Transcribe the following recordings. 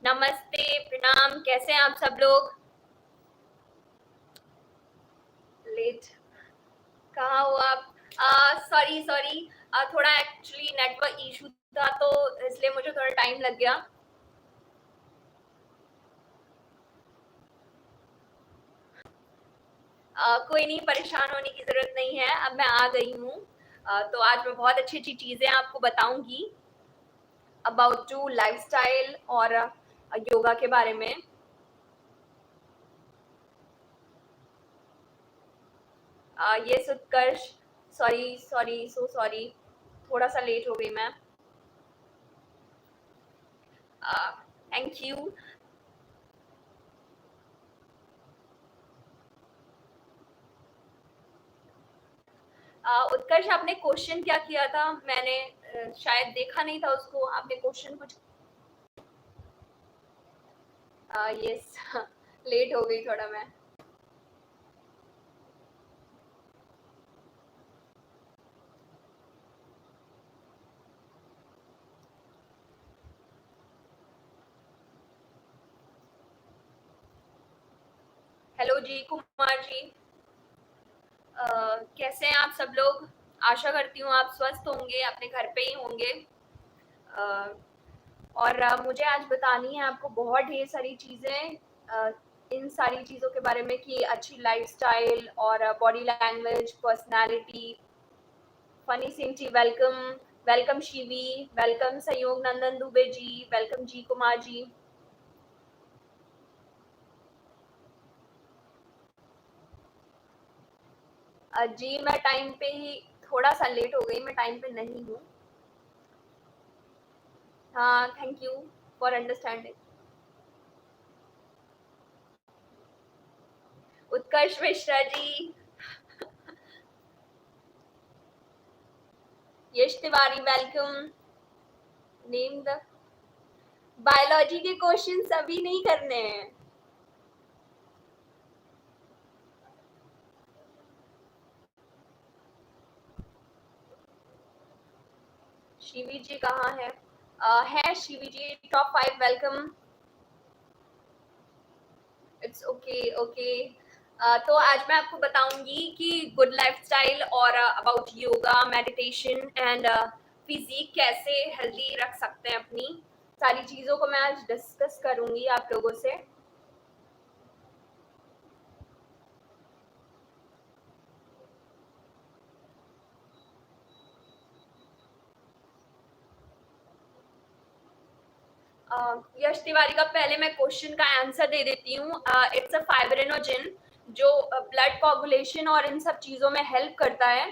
नमस्ते, प्रणाम, कैसे हैं आप सब लोग? लेट कहाँ हो आप? सॉरी सॉरी, थोड़ा एक्चुअली नेटवर्क इशू था तो इसलिए मुझे थोड़ा टाइम लग गया। कोई नहीं, परेशान होने की ज़रूरत नहीं है, अब मैं आ गई हूँ। तो आज मैं बहुत अच्छी-अच्छी चीज़ें आपको बताऊँगी अबाउट टू लाइफ़स्टाइल और योगा के बारे में। यस उत्कर्ष, सॉरी सॉरी, सो सॉरी, थोड़ा-सा लेट हो गई मैं। Thank you. उत्कर्ष, आपने क्वेश्चन क्या किया था? मैंने शायद देखा नहीं था उसको। आपने क्वेश्चन कुछ यस लेट हो गई थोड़ा मैं। हेलो जी, कुमार जी। कैसे हैं आप सब लोग? आशा करती हूँ आप स्वस्थ होंगे, अपने घर पे ही होंगे। अ, और मुझे आज बतानी है आपको बहुत ढेर सारी चीज़ें, इन सारी चीज़ों के बारे में कि अच्छी लाइफ़स्टाइल और body language, personality. Funny Singh ji welcome, welcome Shivi, welcome Sahyog Nandan Dubey ji, welcome G Kumar ji. जी मैं टाइम पे ही, थोड़ा सा लेट हो गई, मैं टाइम पे नहीं हूँ। हाँ, thank you for understanding. Utkarsh Mishra ji, Yash Tiwari welcome. Name the biology के क्वेश्चन सभी नहीं करने हैं। शिवी जी कहाँ है Shivi ji, top 5 welcome. It's okay okay. तो आज मैं आपको बताऊंगी कि गुड लाइफस्टाइल और about yoga, meditation and physique कैसे हेल्दी रख सकते हैं अपनी। सारी चीज़ों को मैं आज डिस्कस करूंगी आप लोगों से। यश तिवारी का पहले मैं क्वेश्चन का आंसर दे देती हूँ। इट्स अ फाइब्रिनोजेन जो ब्लड कोगुलेशन और इन सब चीज़ों में हेल्प करता है।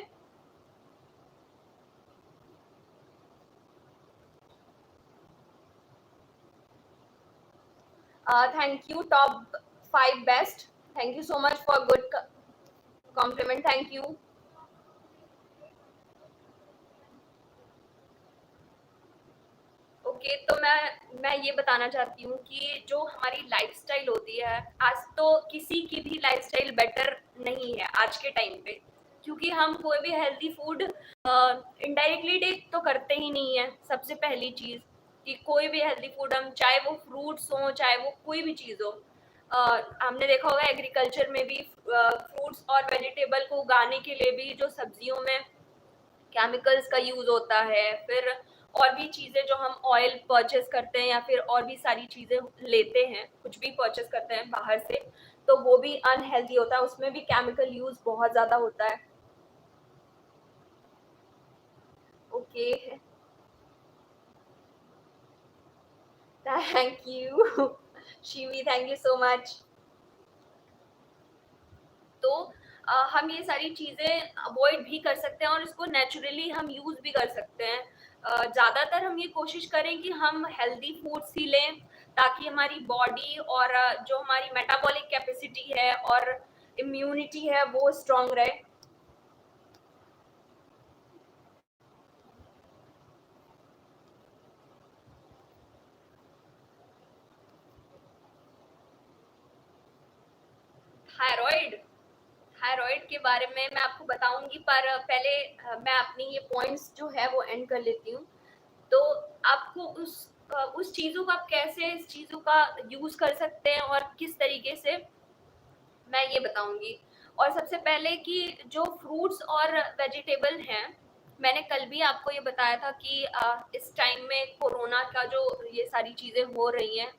Thank you, top 5 best. Thank you so much for good compliment, thank you. Okay, तो मैं ये बताना चाहती हूँ कि जो हमारी लाइफस्टाइल होती है, आज तो किसी की भी लाइफस्टाइल बेटर नहीं है आज के टाइम पे, क्योंकि हम कोई भी हेल्दी फूड इनडायरेक्टली टेक तो करते ही नहीं है। सबसे पहली चीज़ कि कोई भी हेल्दी फूड, हम चाहे वो फ्रूट्स हो, चाहे वो कोई भी चीज़ हो, हमने देखा होगा एग्रीकल्चर में भी फ्रूट्स और वेजिटेबल को उगाने के लिए भी जो सब्जियों में केमिकल्स का यूज़ होता है, फिर और भी चीज़ें जो हम ऑयल परचेज़ करते हैं या फिर और भी सारी चीज़ें लेते हैं, कुछ भी परचेज़ करते हैं बाहर से, तो वो भी अनहेल्दी होता है, उसमें भी केमिकल यूज़ बहुत ज़्यादा होता है। Okay, thank you Shivi, thank you so much. तो हम ये सारी चीज़ें अवॉइड भी कर सकते हैं और इसको नेचुरली हम यूज़ भी कर सकते हैं। ज़्यादातर हम ये कोशिश करें कि हम हेल्दी फूड्स ही लें, ताकि हमारी बॉडी और जो हमारी मेटाबॉलिक कैपेसिटी है और इम्यूनिटी है वो स्ट्रॉन्ग रहे। थायराइड, थायराइड के बारे में मैं आपको बताऊंगी, पर पहले मैं अपनी ये पॉइंट्स जो है वो एंड कर लेती हूँ। तो आपको उस उस चीज़ों का आप कैसे इस चीज़ों का यूज़ कर सकते हैं और किस तरीके से, मैं ये बताऊँगी। और सबसे पहले कि जो फ्रूट्स और वेजिटेबल हैं, मैंने कल भी आपको ये बताया था कि इस टाइम में कोरोना का जो ये सारी चीज़ें हो रही हैं,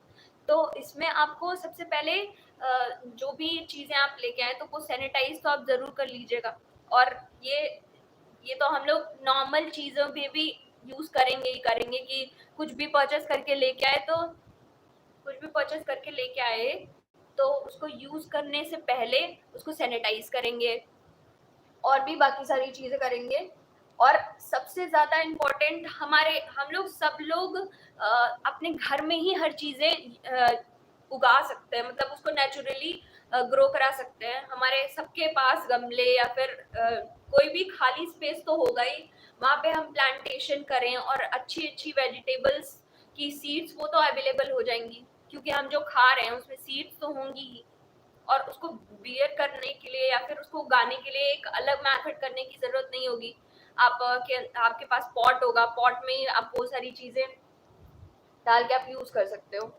तो इसमें आपको सबसे पहले जो भी चीज़ें आप लेके आएँ तो वो सैनिटाइज़ तो आप ज़रूर कर लीजिएगा। और ये ये तो हम लोग नॉर्मल चीज़ों पे भी यूज़ करेंगे ही करेंगे कि कुछ भी परचेज़ करके लेके आए तो कुछ भी परचेज़ करके लेके आए, तो उसको यूज़ करने से पहले उसको सैनिटाइज़ करेंगे और भी बाकी सारी चीज़ें करेंगे। और सबसे ज़्यादा इम्पोर्टेंट हम लोग सब लोग अपने घर में ही हर चीज़ें उगा सकते हैं, मतलब उसको नेचुरली ग्रो करा सकते हैं। हमारे सबके पास गमले या फिर कोई भी खाली स्पेस तो होगा ही, वहाँ पे हम प्लांटेशन करें और अच्छी-अच्छी वेजिटेबल्स की सीड्स वो तो अवेलेबल हो जाएँगी, क्योंकि हम जो खा रहे हैं उसमें सीड्स तो होंगी ही। और उसको बियर करने के लिए या फिर उसको उगाने के लिए एक अलग मेथड करने की ज़रूरत नहीं होगी। आपके पास पॉट होगा, पॉट में ही आप वो सारी चीज़ें डाल के आप यूज़ कर सकते हो।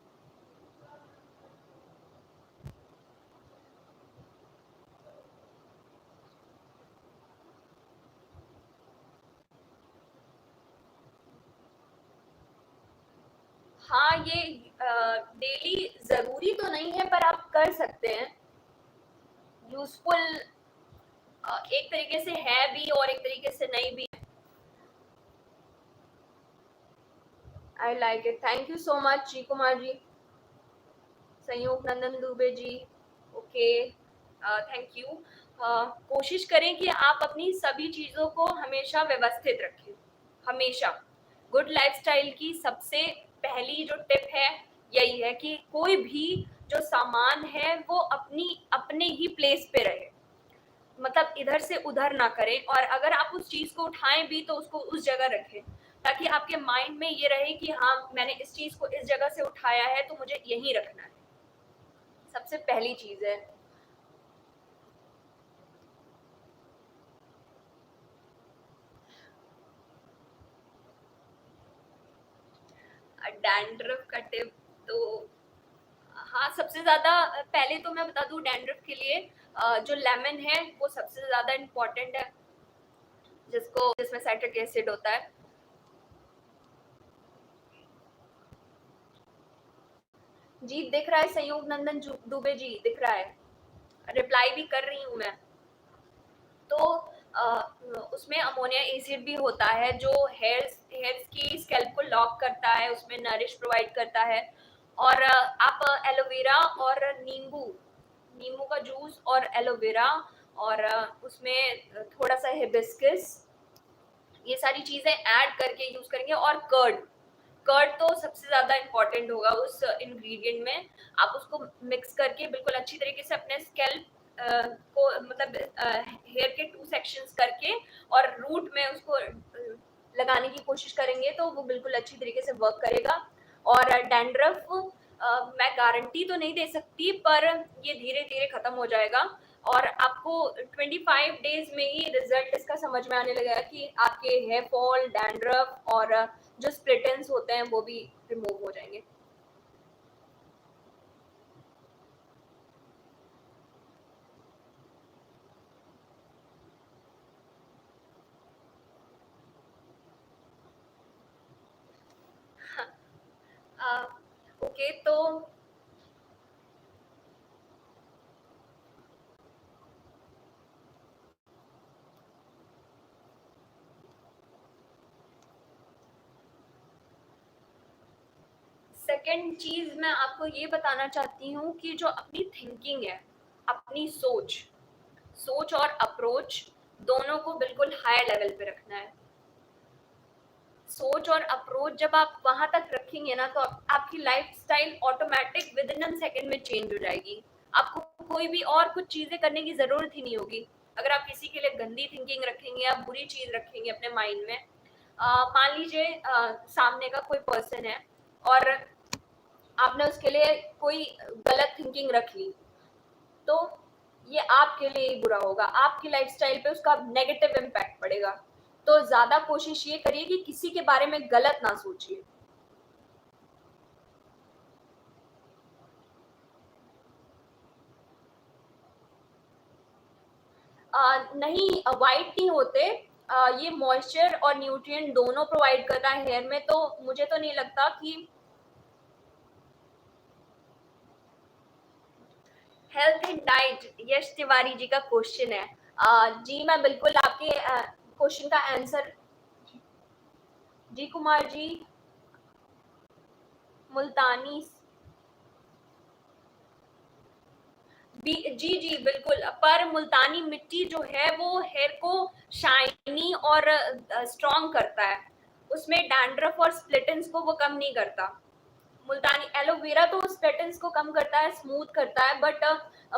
हाँ, ये डेली ज़रूरी तो नहीं है पर आप कर सकते हैं। यूज़फुल एक तरीके से है भी और एक तरीके से नहीं भी। I like it, thank you so much G Kumar ji, Sanyog Nandan Dubey ji, okay, thank you. कोशिश करें कि आप अपनी सभी चीज़ों को हमेशा व्यवस्थित रखें, हमेशा। गुड लाइफस्टाइल की सबसे पहली जो टिप है यही है कि कोई भी जो सामान है वो अपने ही प्लेस पे रहे, मतलब इधर से उधर ना करें। और अगर आप उस चीज़ को उठाएं भी तो उसको उस जगह रखें, ताकि आपके माइंड में ये रहे कि हाँ, मैंने इस चीज़ को इस जगह से उठाया है तो मुझे यहीं रखना है। सबसे पहली चीज़ है। डैंड्रफ का टिप तो हाँ, सबसे ज़्यादा पहले तो मैं बता दूँ डैंड्रफ के लिए जो लेमन है वो सबसे ज़्यादा इम्पोर्टेंट है, जिसमें साइट्रिक एसिड होता है। जी दिख रहा है, संयोग नंदन दुबे जी दिख रहा है, रिप्लाई भी कर रही हूँ मैं। तो अ, उसमें अमोनिया एसिड भी होता है जो हेयर्स की स्कैल्प को लॉक करता है, उसमें नरिश प्रोवाइड करता है। और आप एलोवेरा और नींबू नींबू का जूस और एलोवेरा और उसमें थोड़ा सा हिबिस्कस, ये सारी चीज़ें ऐड करके यूज़ करेंगे। और कर्ड कर्ड तो सबसे ज़्यादा इम्पोर्टेंट होगा उस इंग्रेडिएंट में। आप उसको मिक्स करके बिल्कुल अच्छी तरीके से अपने स्कैल्प को, मतलब हेयर के 2 सेक्शंस करके और रूट में उसको लगाने की कोशिश करेंगे तो वो बिल्कुल अच्छी तरीके से वर्क करेगा। और डैंड्रफ मैं गारंटी तो नहीं दे सकती, पर ये धीरे-धीरे खत्म हो जाएगा और आपको 25 डेज़ में ही रिज़ल्ट इसका समझ में आने लगेगा कि आपके हेयर फॉल, डैंड्रफ और जो स्प्लिट एंड्स होते हैं वो भी रिमूव हो जाएँगे। अ, ओके, तो सेकंड चीज़ मैं आपको ये बताना चाहती हूँ कि जो अपनी थिंकिंग है, अपनी सोच सोच और अप्रोच दोनों को बिल्कुल हाई लेवल पे रखना है। सोच और अप्रोच जब आप वहाँ तक रखेंगे ना तो आपकी lifestyle automatic within a second में चेंज हो जाएगी। आपको कोई भी और कुछ चीज़ें करने की ज़रूरत ही नहीं होगी। अगर आप किसी के लिए गंदी थिंकिंग रखेंगे या बुरी चीज़ रखेंगे अपने माइंड में, मान लीजिए सामने का कोई पर्सन है और आपने उसके लिए कोई गलत थिंकिंग रख ली, तो ये आपके लिए ही बुरा होगा, आपकी लाइफ़स्टाइल पे उसका नेगेटिव इम्पैक्ट पड़ेगा। तो ज़्यादा कोशिश ये करिए कि किसी के बारे में गलत ना सोचिए। नहीं, वाइट नहीं होते। ये मॉइस्चर और न्यूट्रिएंट दोनों प्रोवाइड करता है हेयर में, तो मुझे तो नहीं लगता कि हेल्थ एंड डाइट यश तिवारी जी का क्वेश्चन है। जी मैं बिल्कुल आपके क्वेश्चन का आंसर। जी कुमार जी, मुल्तानी जी जी बिल्कुल, पर मुल्तानी मिट्टी जो है वो हेयर को शाइनी और स्ट्रॉन्ग करता है, उसमें डैंड्रफ और स्प्लिटेंस को वो कम नहीं करता। मुल्तानी एलोवेरा तो स्प्लिटेंस को कम करता है, स्मूथ करता है, बट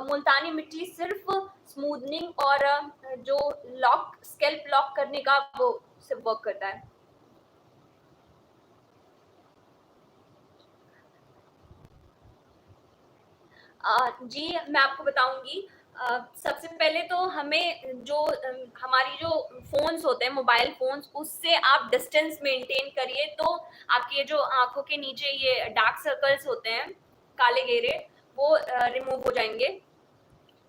मुल्तानी मिट्टी सिर्फ स्मूथनिंग और जो लॉक स्कैल्प लॉक करने का वो सिर्फ वर्क करता है। जी, मैं आपको बताऊँगी। सबसे पहले तो हमें जो हमारी जो फ़ोन्स होते हैं, मोबाइल फ़ोन्स, उससे आप डिस्टेंस मेंटेन करिए, तो आपके ये जो आँखों के नीचे ये डार्क सर्कल्स होते हैं, काले घेरे, वो रिमूव हो जाएँगे।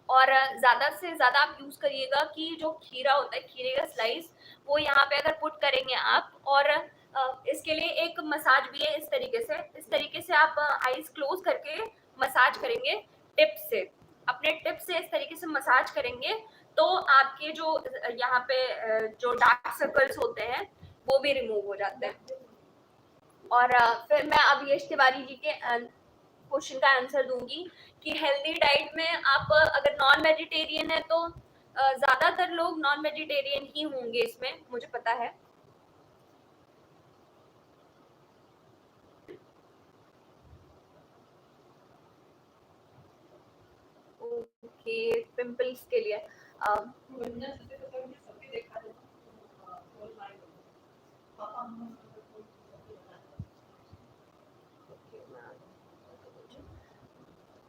और ज़्यादा से ज़्यादा आप यूज़ करिएगा कि जो खीरा होता है, खीरे का स्लाइस, वो यहाँ पे अगर पुट करेंगे आप, और इसके लिए एक मसाज भी है इस तरीके से आप आईज़ क्लोज़ करके मसाज करेंगे टिप से, अपने टिप से इस तरीके से मसाज करेंगे, तो आपके जो यहाँ पे जो डार्क सर्कल्स होते हैं, वो भी रिमूव हो जाते हैं। और फिर मैं अब यश तिवारी जी के क्वेश्चन का आंसर दूंगी कि हेल्दी डाइट में आप अगर नॉन वेजिटेरियन है तो ज्यादातर लोग नॉन वेजिटेरियन ही होंगे, इसमें मुझे पता है। ओके, पिंपल्स के लिए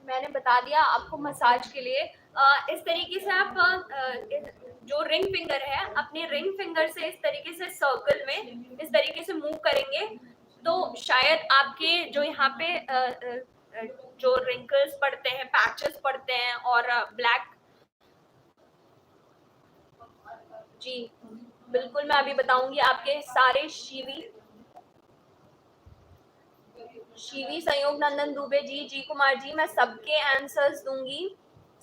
मैंने बता दिया आपको मसाज के लिए। इस तरीके से आप जो रिंग फिंगर है, अपने रिंग फिंगर से इस तरीके से सर्कल में इस तरीके से मूव करेंगे, तो शायद आपके जो यहाँ पे जो रिंकल्स पड़ते हैं, पैचेस पड़ते हैं और ब्लैक। जी बिल्कुल, मैं अभी बताऊंगी आपके सारे शीवी शिवी संयोग नंदन दुबे जी, जी कुमार जी, मैं सबके आंसर्स दूंगी,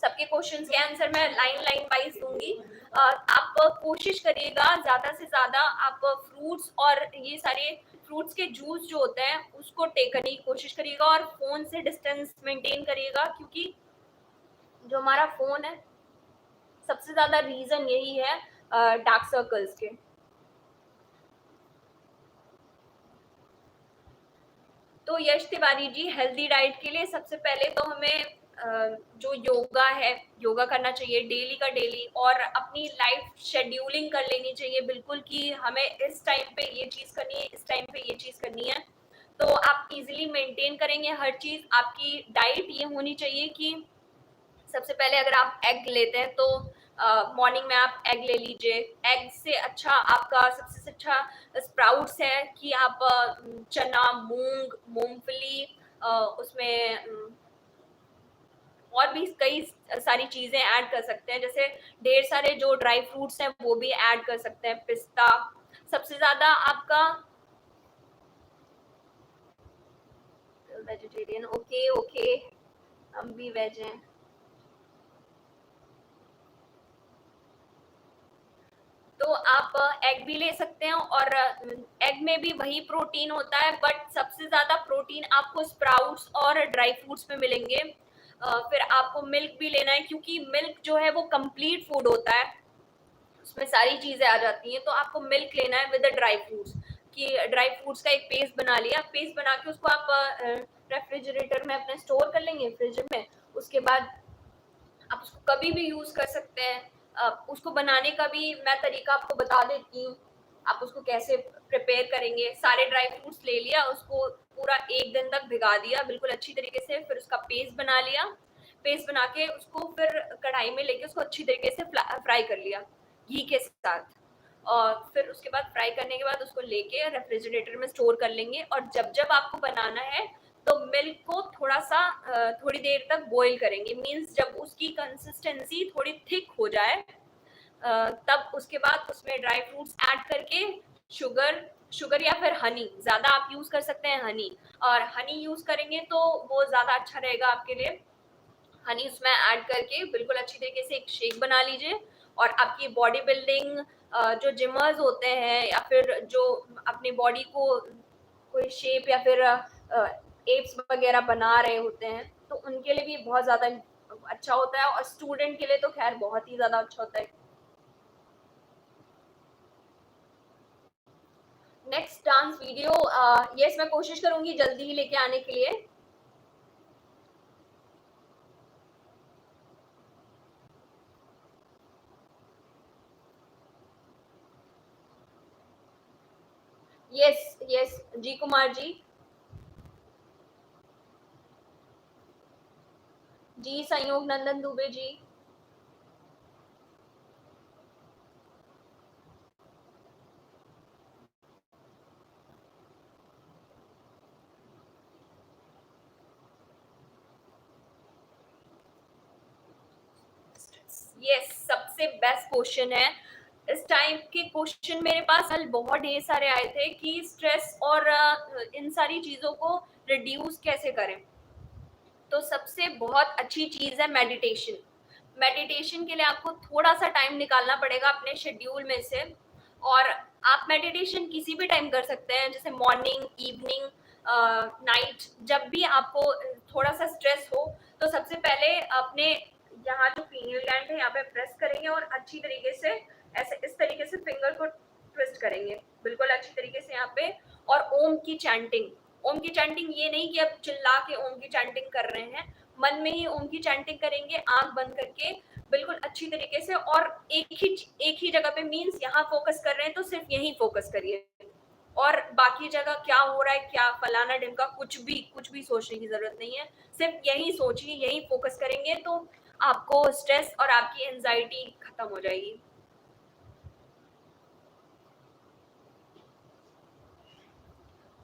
सबके क्वेश्चंस के आंसर मैं लाइन लाइन वाइज दूंगी। आप कोशिश करिएगा ज्यादा से ज्यादा आप फ्रूट्स और ये सारे फ्रूट्स के जूस जो होते हैं उसको टेक करने की कोशिश करिएगा, और फोन से डिस्टेंस मेंटेन करिएगा, क्योंकि जो हमारा फोन है, सबसे ज्यादा रीजन यही है डार्क सर्कल्स के। तो यश तिवारी जी, हेल्दी डाइट के लिए सबसे पहले तो हमें जो योगा है, योगा करना चाहिए डेली का डेली, और अपनी लाइफ शेड्यूलिंग कर लेनी चाहिए बिल्कुल कि हमें इस टाइम पे ये चीज़ करनी है, इस टाइम पे ये चीज़ करनी है, तो आप इजीली मेंटेन करेंगे हर चीज़। आपकी डाइट ये होनी चाहिए कि सबसे पहले अगर आप एग लेते हैं तो मॉर्निंग में आप एग ले लीजिए। एग से अच्छा आपका सबसे अच्छा स्प्राउट्स है कि आप चना, मूंग, मूंगफली, उसमें और भी कई सारी चीजें ऐड कर सकते हैं, जैसे ढेर सारे जो ड्राई फ्रूट्स हैं वो भी ऐड कर सकते हैं, पिस्ता। सबसे ज्यादा आपका वेजिटेरियन, ओके ओके, हम भी वेज हैं। तो आप एग भी ले सकते हैं, और एग में भी वही प्रोटीन होता है, बट सबसे ज़्यादा प्रोटीन आपको स्प्राउट्स और ड्राई फ्रूट्स में मिलेंगे। फिर आपको मिल्क भी लेना है, क्योंकि मिल्क जो है वो कंप्लीट फूड होता है, उसमें सारी चीज़ें आ जाती हैं, तो आपको मिल्क लेना है विद ड्राई फ्रूट्स, कि ड्राई फ्रूट्स का एक पेस्ट बना लिया, पेस्ट बना के उसको आप रेफ्रिजरेटर में अपने स्टोर कर लेंगे, फ्रिज में। उसके बाद आप उसको कभी भी यूज कर सकते हैं। उसको बनाने का भी मैं तरीका आपको बता देती हूँ, आप उसको कैसे प्रिपेयर करेंगे। सारे ड्राई फ्रूट्स ले लिया, उसको पूरा एक दिन तक भिगा दिया बिल्कुल अच्छी तरीके से, फिर उसका पेस्ट बना लिया, पेस्ट बना के उसको फिर कढ़ाई में लेके उसको अच्छी तरीके से फ्राई कर लिया घी के साथ, और फिर उसके बाद फ्राई करने के बाद उसको लेके रेफ्रिजरेटर में स्टोर कर लेंगे। और जब जब आपको बनाना है तो मिल्क को थोड़ा सा थोड़ी देर तक बॉईल करेंगे, मीन्स जब उसकी कंसिस्टेंसी थोड़ी थिक हो जाए, तब उसके बाद उसमें ड्राई फ्रूट्स ऐड करके शुगर शुगर या फिर हनी, ज़्यादा आप यूज़ कर सकते हैं हनी, और हनी यूज़ करेंगे तो वो ज़्यादा अच्छा रहेगा आपके लिए। हनी उसमें ऐड करके बिल्कुल अच्छी तरीके से एक शेक बना लीजिए, और आपकी बॉडी बिल्डिंग जो जिमर्स होते हैं या फिर जो अपनी बॉडी को कोई शेप या फिर एप्स वगैरह बना रहे होते हैं, तो उनके लिए भी बहुत ज़्यादा अच्छा होता है, और स्टूडेंट के लिए तो खैर बहुत ही ज़्यादा अच्छा होता है। नेक्स्ट डांस वीडियो, यस मैं कोशिश करूंगी जल्दी ही लेके आने के लिए। यस यस जी कुमार जी। जी संयोग नंदन दुबे जी। यस सबसे बेस्ट क्वेश्चन है। इस टाइप के क्वेश्चन मेरे पास कल बहुत ढेर सारे आए थे कि स्ट्रेस और इन सारी चीजों को रिड्यूस कैसे करें। तो सबसे बहुत अच्छी चीज है मेडिटेशन। मेडिटेशन के लिए आपको थोड़ा सा टाइम निकालना पड़ेगा अपने शेड्यूल में से, और आप मेडिटेशन किसी भी टाइम कर सकते हैं, जैसे मॉर्निंग, इवनिंग, नाइट, जब भी आपको थोड़ा सा स्ट्रेस हो। तो सबसे पहले अपने यहाँ जो पीनियल ग्लैंड है यहाँ पे प्रेस करेंगे, और अच्छी तरीके से ऐसे इस तरीके से फिंगर को ट्विस्ट करेंगे बिल्कुल अच्छी तरीके से यहाँ पे। और ओम की चैंटिंग, ओम की चैंटिंग ये नहीं कि आप चिल्ला के ओम की चैंटिंग कर रहे हैं, मन में ही ओम की चैंटिंग करेंगे आंख बंद करके बिल्कुल अच्छी तरीके से, और एक ही जगह पे, मीन्स यहाँ फोकस कर रहे हैं तो सिर्फ यही फोकस करिए, और बाकी जगह क्या हो रहा है, क्या फलाना ढिमका, कुछ भी सोचने की जरूरत नहीं है। सिर्फ यही सोचिए, यही फोकस करेंगे तो आपको स्ट्रेस और आपकी एंजाइटी खत्म हो जाएगी।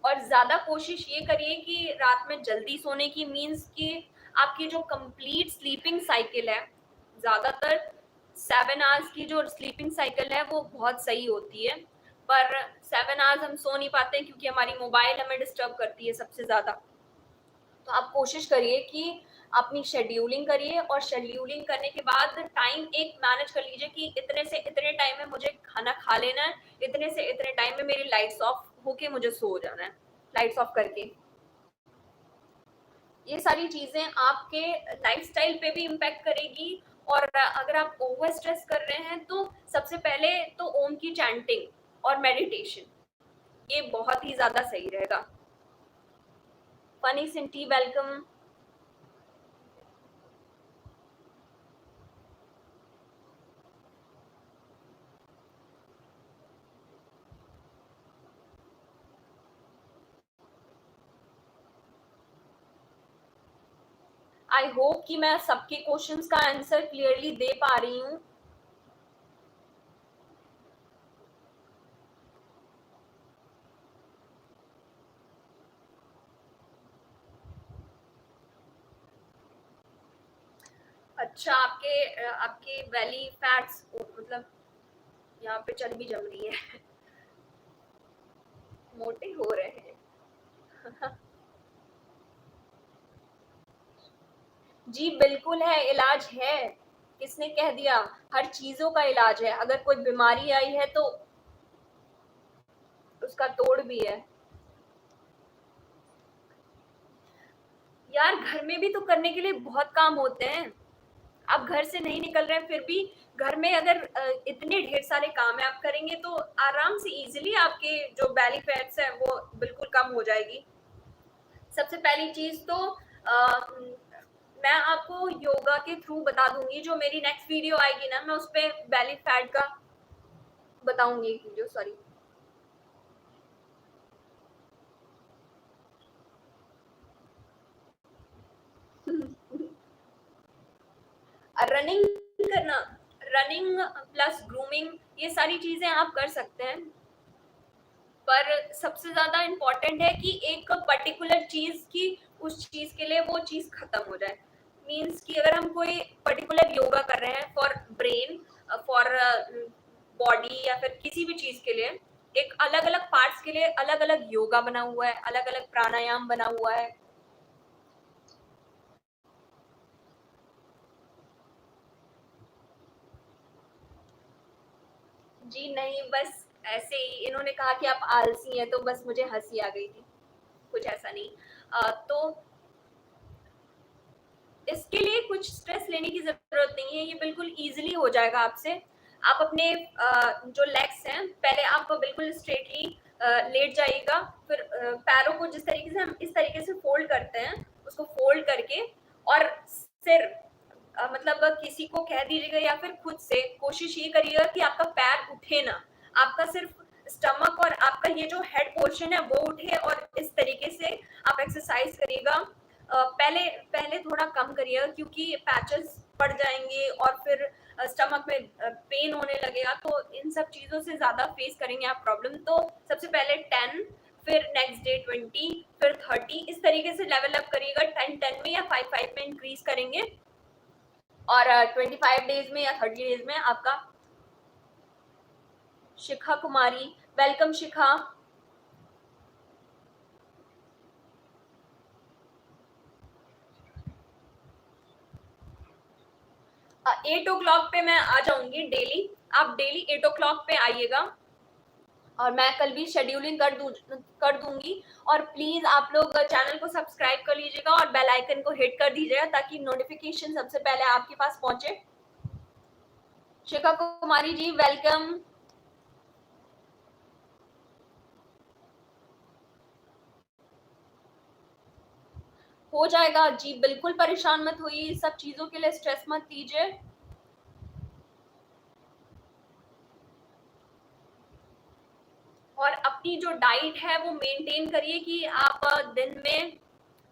और ज़्यादा कोशिश ये करिए कि रात में जल्दी सोने की, मीन्स कि आपकी जो कंप्लीट स्लीपिंग साइकिल है, ज़्यादातर 7 आवर्स की जो स्लीपिंग साइकिल है वो बहुत सही होती है, पर 7 आवर्स हम सो नहीं पाते हैं क्योंकि हमारी मोबाइल हमें डिस्टर्ब करती है सबसे ज़्यादा। तो आप कोशिश करिए कि अपनी शेड्यूलिंग करिए, और शेड्यूलिंग करने के बाद टाइम एक मैनेज कर लीजिए कि इतने से इतने टाइम में मुझे खाना खा लेना है, इतने से इतने टाइम में मेरी लाइट्स ऑफ होके मुझे सो जाना है, लाइट्स ऑफ करके। ये सारी चीजें आपके लाइफस्टाइल पे भी इम्पैक्ट करेगी, और अगर आप ओवर स्ट्रेस कर रहे हैं तो सबसे पहले तो ओम की चैंटिंग और मेडिटेशन, ये बहुत ही ज्यादा सही रहेगा। फनी सिंटी वेलकम। आई होप कि मैं सबके क्वेश्चंस का आंसर क्लियरली दे पा रही हूँ। अच्छा, आपके आपके बेली फैट्स, मतलब यहाँ पे चर्बी जम रही है, मोटे हो रहे हैं। जी बिल्कुल है, इलाज है। किसने कह दिया? हर चीजों का इलाज है, अगर कोई बीमारी आई है तो उसका तोड़ भी है। यार घर में भी तो करने के लिए बहुत काम होते हैं। आप घर से नहीं निकल रहे हैं फिर भी घर में अगर इतने ढेर सारे काम है आप करेंगे तो आराम से इजीली आपके जो बेली फैट्स है वो बिल्कुल कम हो जाएगी। सबसे पहली चीज तो मैं आपको योगा के थ्रू बता दूंगी, जो मेरी नेक्स्ट वीडियो आएगी ना, मैं उस पर बेली फैट का बताऊंगी वीडियो, सॉरी। रनिंग करना, रनिंग प्लस ग्रूमिंग, ये सारी चीजें आप कर सकते हैं, पर सबसे ज्यादा इम्पोर्टेंट है कि एक पर्टिकुलर चीज की, उस चीज के लिए वो चीज खत्म हो जाए। मीन्स कि अगर हम कोई पर्टिकुलर योगा कर रहे हैं फॉर ब्रेन, फॉर बॉडी या फिर किसी भी चीज के लिए एक अलग अलग पार्ट्स के लिए अलग अलग योगा बना हुआ है, अलग अलग प्राणायाम बना हुआ है। जी नहीं, बस ऐसे ही इन्होंने कहा कि आप आलसी हैं तो बस मुझे हंसी आ गई थी, कुछ ऐसा नहीं। तो इसके लिए कुछ स्ट्रेस लेने की जरूरत नहीं है, ये बिल्कुल इजीली हो जाएगा आपसे। आप अपने जो लेग्स हैं पहले आप बिल्कुल स्ट्रेटली लेट जाइएगा, फिर पैरों को जिस तरीके से हम इस तरीके से फोल्ड करते हैं उसको फोल्ड करके, और सिर मतलब किसी को कह दीजिएगा या फिर खुद से कोशिश ये करिएगा कि आपका पैर उठे ना, आपका सिर्फ स्टमक और आपका ये जो हेड पोर्शन है वो उठे, और इस तरीके से आप एक्सरसाइज करिएगा। पहले पहले थोड़ा कम करिएगा क्योंकि पैचेस पड़ जाएंगे और फिर स्टमक में पेन होने लगेगा, तो इन सब चीज़ों से ज़्यादा फेस करेंगे आप प्रॉब्लम। तो सबसे पहले 10, फिर नेक्स्ट डे 20, फिर 30, इस तरीके से लेवल अप करिएगा। 10 में या 5 में इंक्रीज करेंगे, और 25 डेज में या 30 डेज में आपका। शिखा कुमारी, वेलकम शिखा। 8 o'clock पे मैं आ जाऊंगी डेली, आप डेली 8 o'clock पे आइएगा, और मैं कल भी शेड्यूलिंग कर दूंगी। और प्लीज आप लोग चैनल को सब्सक्राइब कर लीजिएगा और बेल आइकन को हिट कर दीजिएगा ताकि नोटिफिकेशन सबसे पहले आपके पास पहुंचे। शिखा कुमारी जी वेलकम। हो जाएगा जी, बिल्कुल परेशान मत होइए, सब चीजों के लिए स्ट्रेस मत लीजिए। और अपनी जो डाइट है वो मेंटेन करिए कि आप दिन में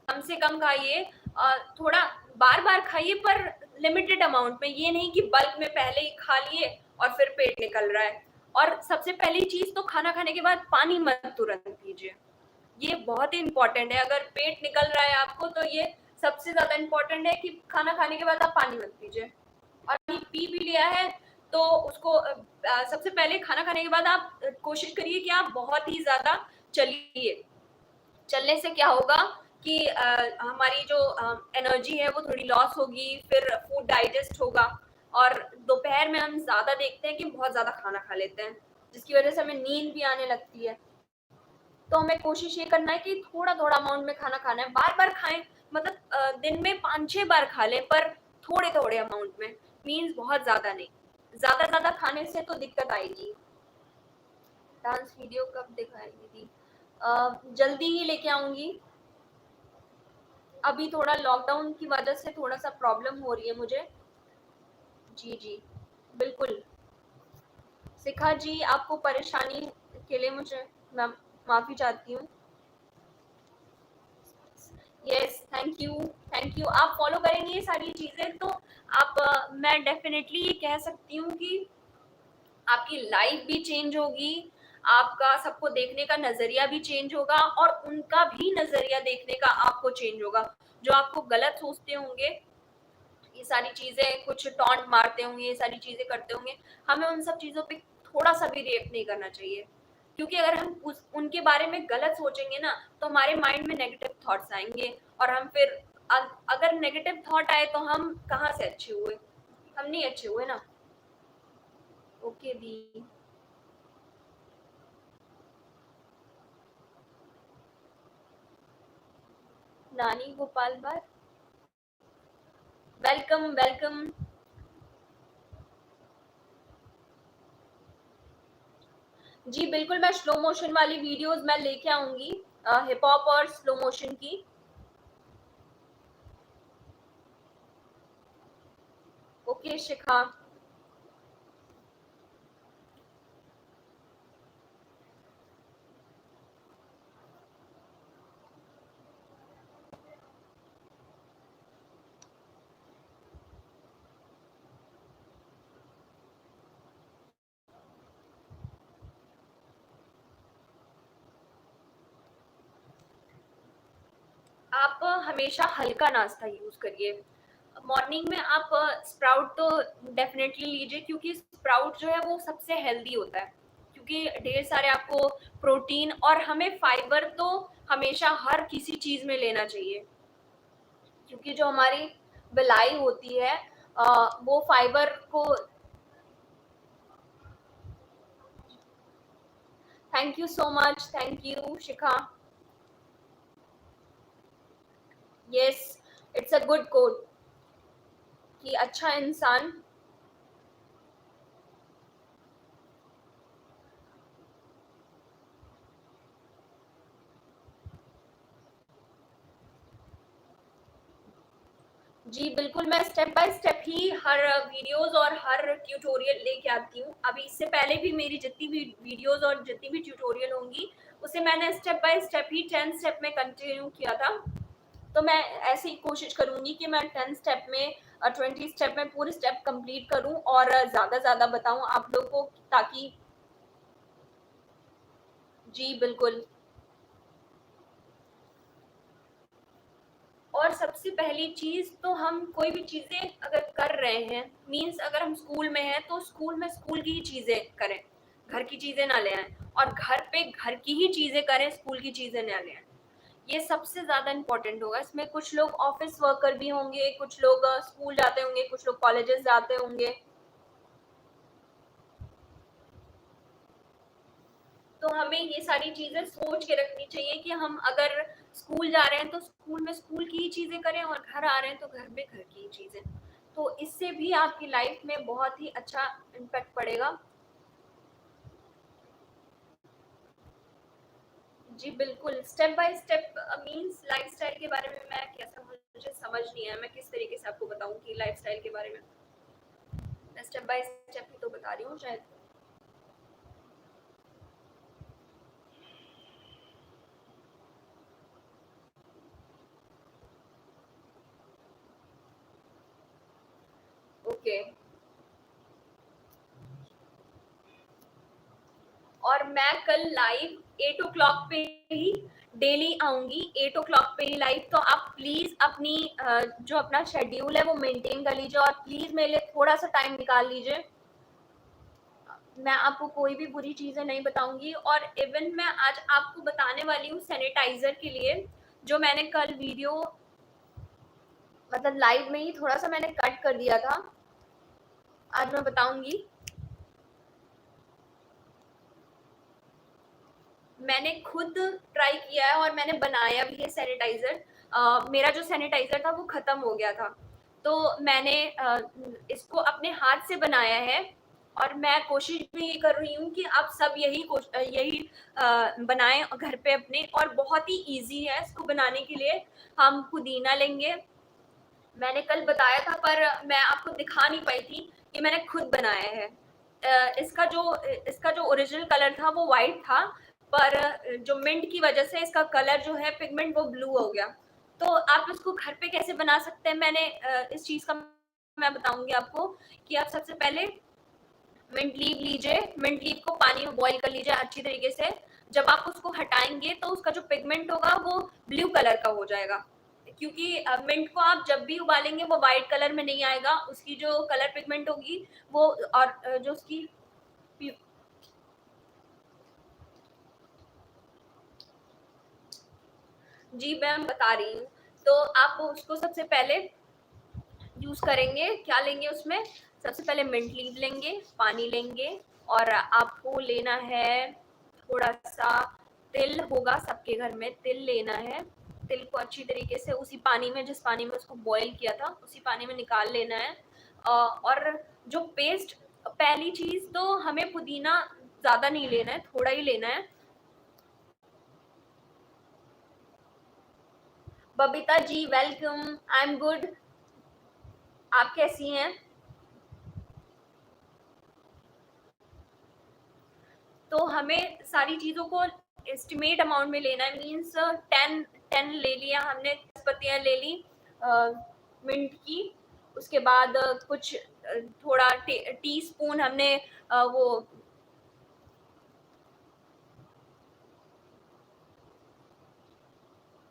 कम से कम खाइए, थोड़ा बार बार खाइए पर लिमिटेड अमाउंट में, ये नहीं कि बल्क में पहले ही खा लिए और फिर पेट निकल रहा है। और सबसे पहली चीज तो खाना खाने के बाद पानी मत तुरंत पीजिए, ये बहुत ही इंपॉर्टेंट है। अगर पेट निकल रहा है आपको तो ये सबसे ज्यादा इंपॉर्टेंट है कि खाना खाने के बाद आप पानी मत पीजिए। और पानी पी भी लिया है तो उसको सबसे पहले खाना खाने के बाद आप कोशिश करिए कि आप बहुत ही ज्यादा चलिए। चलने से क्या होगा कि हमारी जो एनर्जी है वो थोड़ी लॉस होगी, फिर फूड डाइजेस्ट होगा। और दोपहर में हम ज्यादा देखते हैं कि बहुत ज्यादा खाना खा लेते हैं जिसकी वजह से हमें नींद भी आने लगती है। तो हमें कोशिश ये करना है कि थोड़ा थोड़ा अमाउंट में खाना खाना है, बार बार खाएं, मतलब दिन में 5-6 बार खा लें पर थोड़े थोड़े अमाउंट में, मीन्स बहुत ज्यादा नहीं। ज्यादा ज्यादा खाने से तो दिक्कत आएगी। डांस वीडियो कब दिखाएगी दी? जल्दी ही लेके आऊंगी। अभी थोड़ा लॉकडाउन की वजह से थोड़ा सा प्रॉब्लम हो रही है मुझे। जी जी बिल्कुल। शिखा जी आपको परेशानी के लिए मुझे मैं माफी चाहती हूँ। Yes thank you, thank you. आप फॉलो करेंगे ये सारी चीजें तो आप मैं डेफिनेटली ये कह सकती हूँ कि आपकी लाइफ भी चेंज होगी, आपका सबको देखने का नजरिया भी चेंज होगा, और उनका भी नजरिया देखने का आपको चेंज होगा। जो आपको गलत सोचते होंगे, ये सारी चीजें कुछ टॉन्ट मारते होंगे, ये सारी चीजें करते होंगे, हमें उन सब चीजों पे थोड़ा सा भी रिएक्ट नहीं करना चाहिए। क्योंकि अगर हम उनके बारे में गलत सोचेंगे ना तो हमारे माइंड में नेगेटिव थॉट्स आएंगे, और हम फिर अगर नेगेटिव थॉट आए तो हम कहाँ से अच्छे हुए, हम नहीं अच्छे हुए ना। ओके दी। नानी गोपाल बार, वेलकम वेलकम। जी बिल्कुल, मैं स्लो मोशन वाली वीडियोस मैं लेके आऊंगी, हिप हॉप और स्लो मोशन की। ओके शिखा। आप हमेशा हल्का नाश्ता यूज करिए, मॉर्निंग में आप स्प्राउट तो डेफिनेटली लीजिए, क्योंकि स्प्राउट जो है वो सबसे हेल्दी होता है, क्योंकि ढेर सारे आपको प्रोटीन और हमें फाइबर तो हमेशा हर किसी चीज में लेना चाहिए, क्योंकि जो हमारी बिलाई होती है वो फाइबर को। Thank you so much, thank you Shikha. Yes, it's a good quote कि अच्छा इंसान। जी बिल्कुल, मैं स्टेप बाय स्टेप ही हर वीडियोस और हर ट्यूटोरियल लेके आती हूँ। अभी इससे पहले भी मेरी जितनी भी वीडियोस और जितनी भी ट्यूटोरियल होंगी, उसे मैंने step by step he 10 step में कंटिन्यू किया था। तो मैं ऐसे ही कोशिश करूंगी कि मैं 10 स्टेप में 20 स्टेप में पूरे स्टेप कंप्लीट करूं और ज़्यादा ज़्यादा बताऊं आप लोगों को, ताकि। जी बिल्कुल। और सबसे पहली चीज तो हम कोई भी चीजें अगर कर रहे हैं, मीन्स अगर हम स्कूल में हैं तो स्कूल में स्कूल की ही चीजें करें, घर की चीजें ना ले आए, और घर पे घर की ही चीजें करें, स्कूल की चीजें ना ले आए। ये सबसे ज्यादा इम्पोर्टेंट होगा। इसमें कुछ लोग ऑफिस वर्कर भी होंगे, कुछ लोग स्कूल जाते होंगे, कुछ लोग कॉलेजेस जाते होंगे, तो हमें ये सारी चीजें सोच के रखनी चाहिए कि हम अगर स्कूल जा रहे हैं तो स्कूल में स्कूल की ही चीजें करें, और घर आ रहे हैं तो घर में घर की ही चीजें। तो इससे भी आपकी लाइफ में बहुत ही अच्छा इम्पैक्ट पड़ेगा। जी बिल्कुल, step by step means lifestyle के बारे में मैं कैसा, मुझे समझ नहीं आया मैं किस तरीके से आपको बताऊं कि लाइफस्टाइल के बारे में। मैं स्टेप बाय स्टेप ही तो बता रही हूँ शायद। ओके। और मैं कल लाइव 8 o'clock पे ही डेली आऊंगी, 8 o'clock पे ही लाइव। तो आप प्लीज अपनी जो अपना शेड्यूल है वो मेंटेन कर लीजिए, और प्लीज मेरे लिए थोड़ा सा टाइम निकाल लीजिए। मैं आपको कोई भी बुरी चीजें नहीं बताऊंगी, और इवन मैं आज आपको बताने वाली हूँ सैनिटाइजर के लिए, जो मैंने कल वीडियो मतलब लाइव में ही थोड़ा सा मैंने कट कर दिया था, आज मैं बताऊंगी। मैंने खुद ट्राई किया है और मैंने बनाया भी है सैनिटाइजर। मेरा जो सैनिटाइजर था वो खत्म हो गया था, तो मैंने इसको अपने हाथ से बनाया है। और मैं कोशिश भी ये कर रही हूँ कि आप सब यही बनाएं घर पे अपने, और बहुत ही इजी है इसको बनाने के लिए। हम पुदीना लेंगे, मैंने कल बताया था पर मैं आपको दिखा नहीं पाई थी कि मैंने खुद बनाया है। इसका जो ओरिजिनल कलर था वो वाइट था, पर जो मिंट की वजह से इसका कलर जो है पिगमेंट वो ब्लू हो गया। तो आप इसको घर पे कैसे बना सकते हैं, मैंने इस चीज का मैं बताऊंगी आपको। कि आप सबसे पहले मिंट लीव लीजिए, मिंट लीव को पानी में बॉईल कर लीजिए अच्छी तरीके से। जब आप उसको हटाएंगे तो उसका जो पिगमेंट होगा वो ब्लू कलर का हो जाएगा, क्योंकि मिंट को आप जब भी उबालेंगे वो वाइट कलर में नहीं आएगा, उसकी जो कलर पिगमेंट होगी वो, और जो उसकी। जी मैं बता रही हूँ। तो आप उसको सबसे पहले यूज करेंगे, क्या लेंगे उसमें, सबसे पहले मिंट लीव लेंगे, पानी लेंगे, और आपको लेना है थोड़ा सा तिल, होगा सबके घर में तिल लेना है। तिल को अच्छी तरीके से उसी पानी में, जिस पानी में उसको बॉईल किया था उसी पानी में निकाल लेना है। और जो पेस्ट, पहली चीज तो हमें पुदीना ज्यादा नहीं लेना है, थोड़ा ही लेना है। Babita ji welcome, I am good. आप कैसी हैं? तो हमें सारी चीज़ों को एस्टिमेट अमाउंट में लेना है, मीन्स 10 ले लिया हमने, 10 पत्तियाँ ले ली मिंट की। उसके बाद कुछ थोड़ा टी स्पून हमने वो।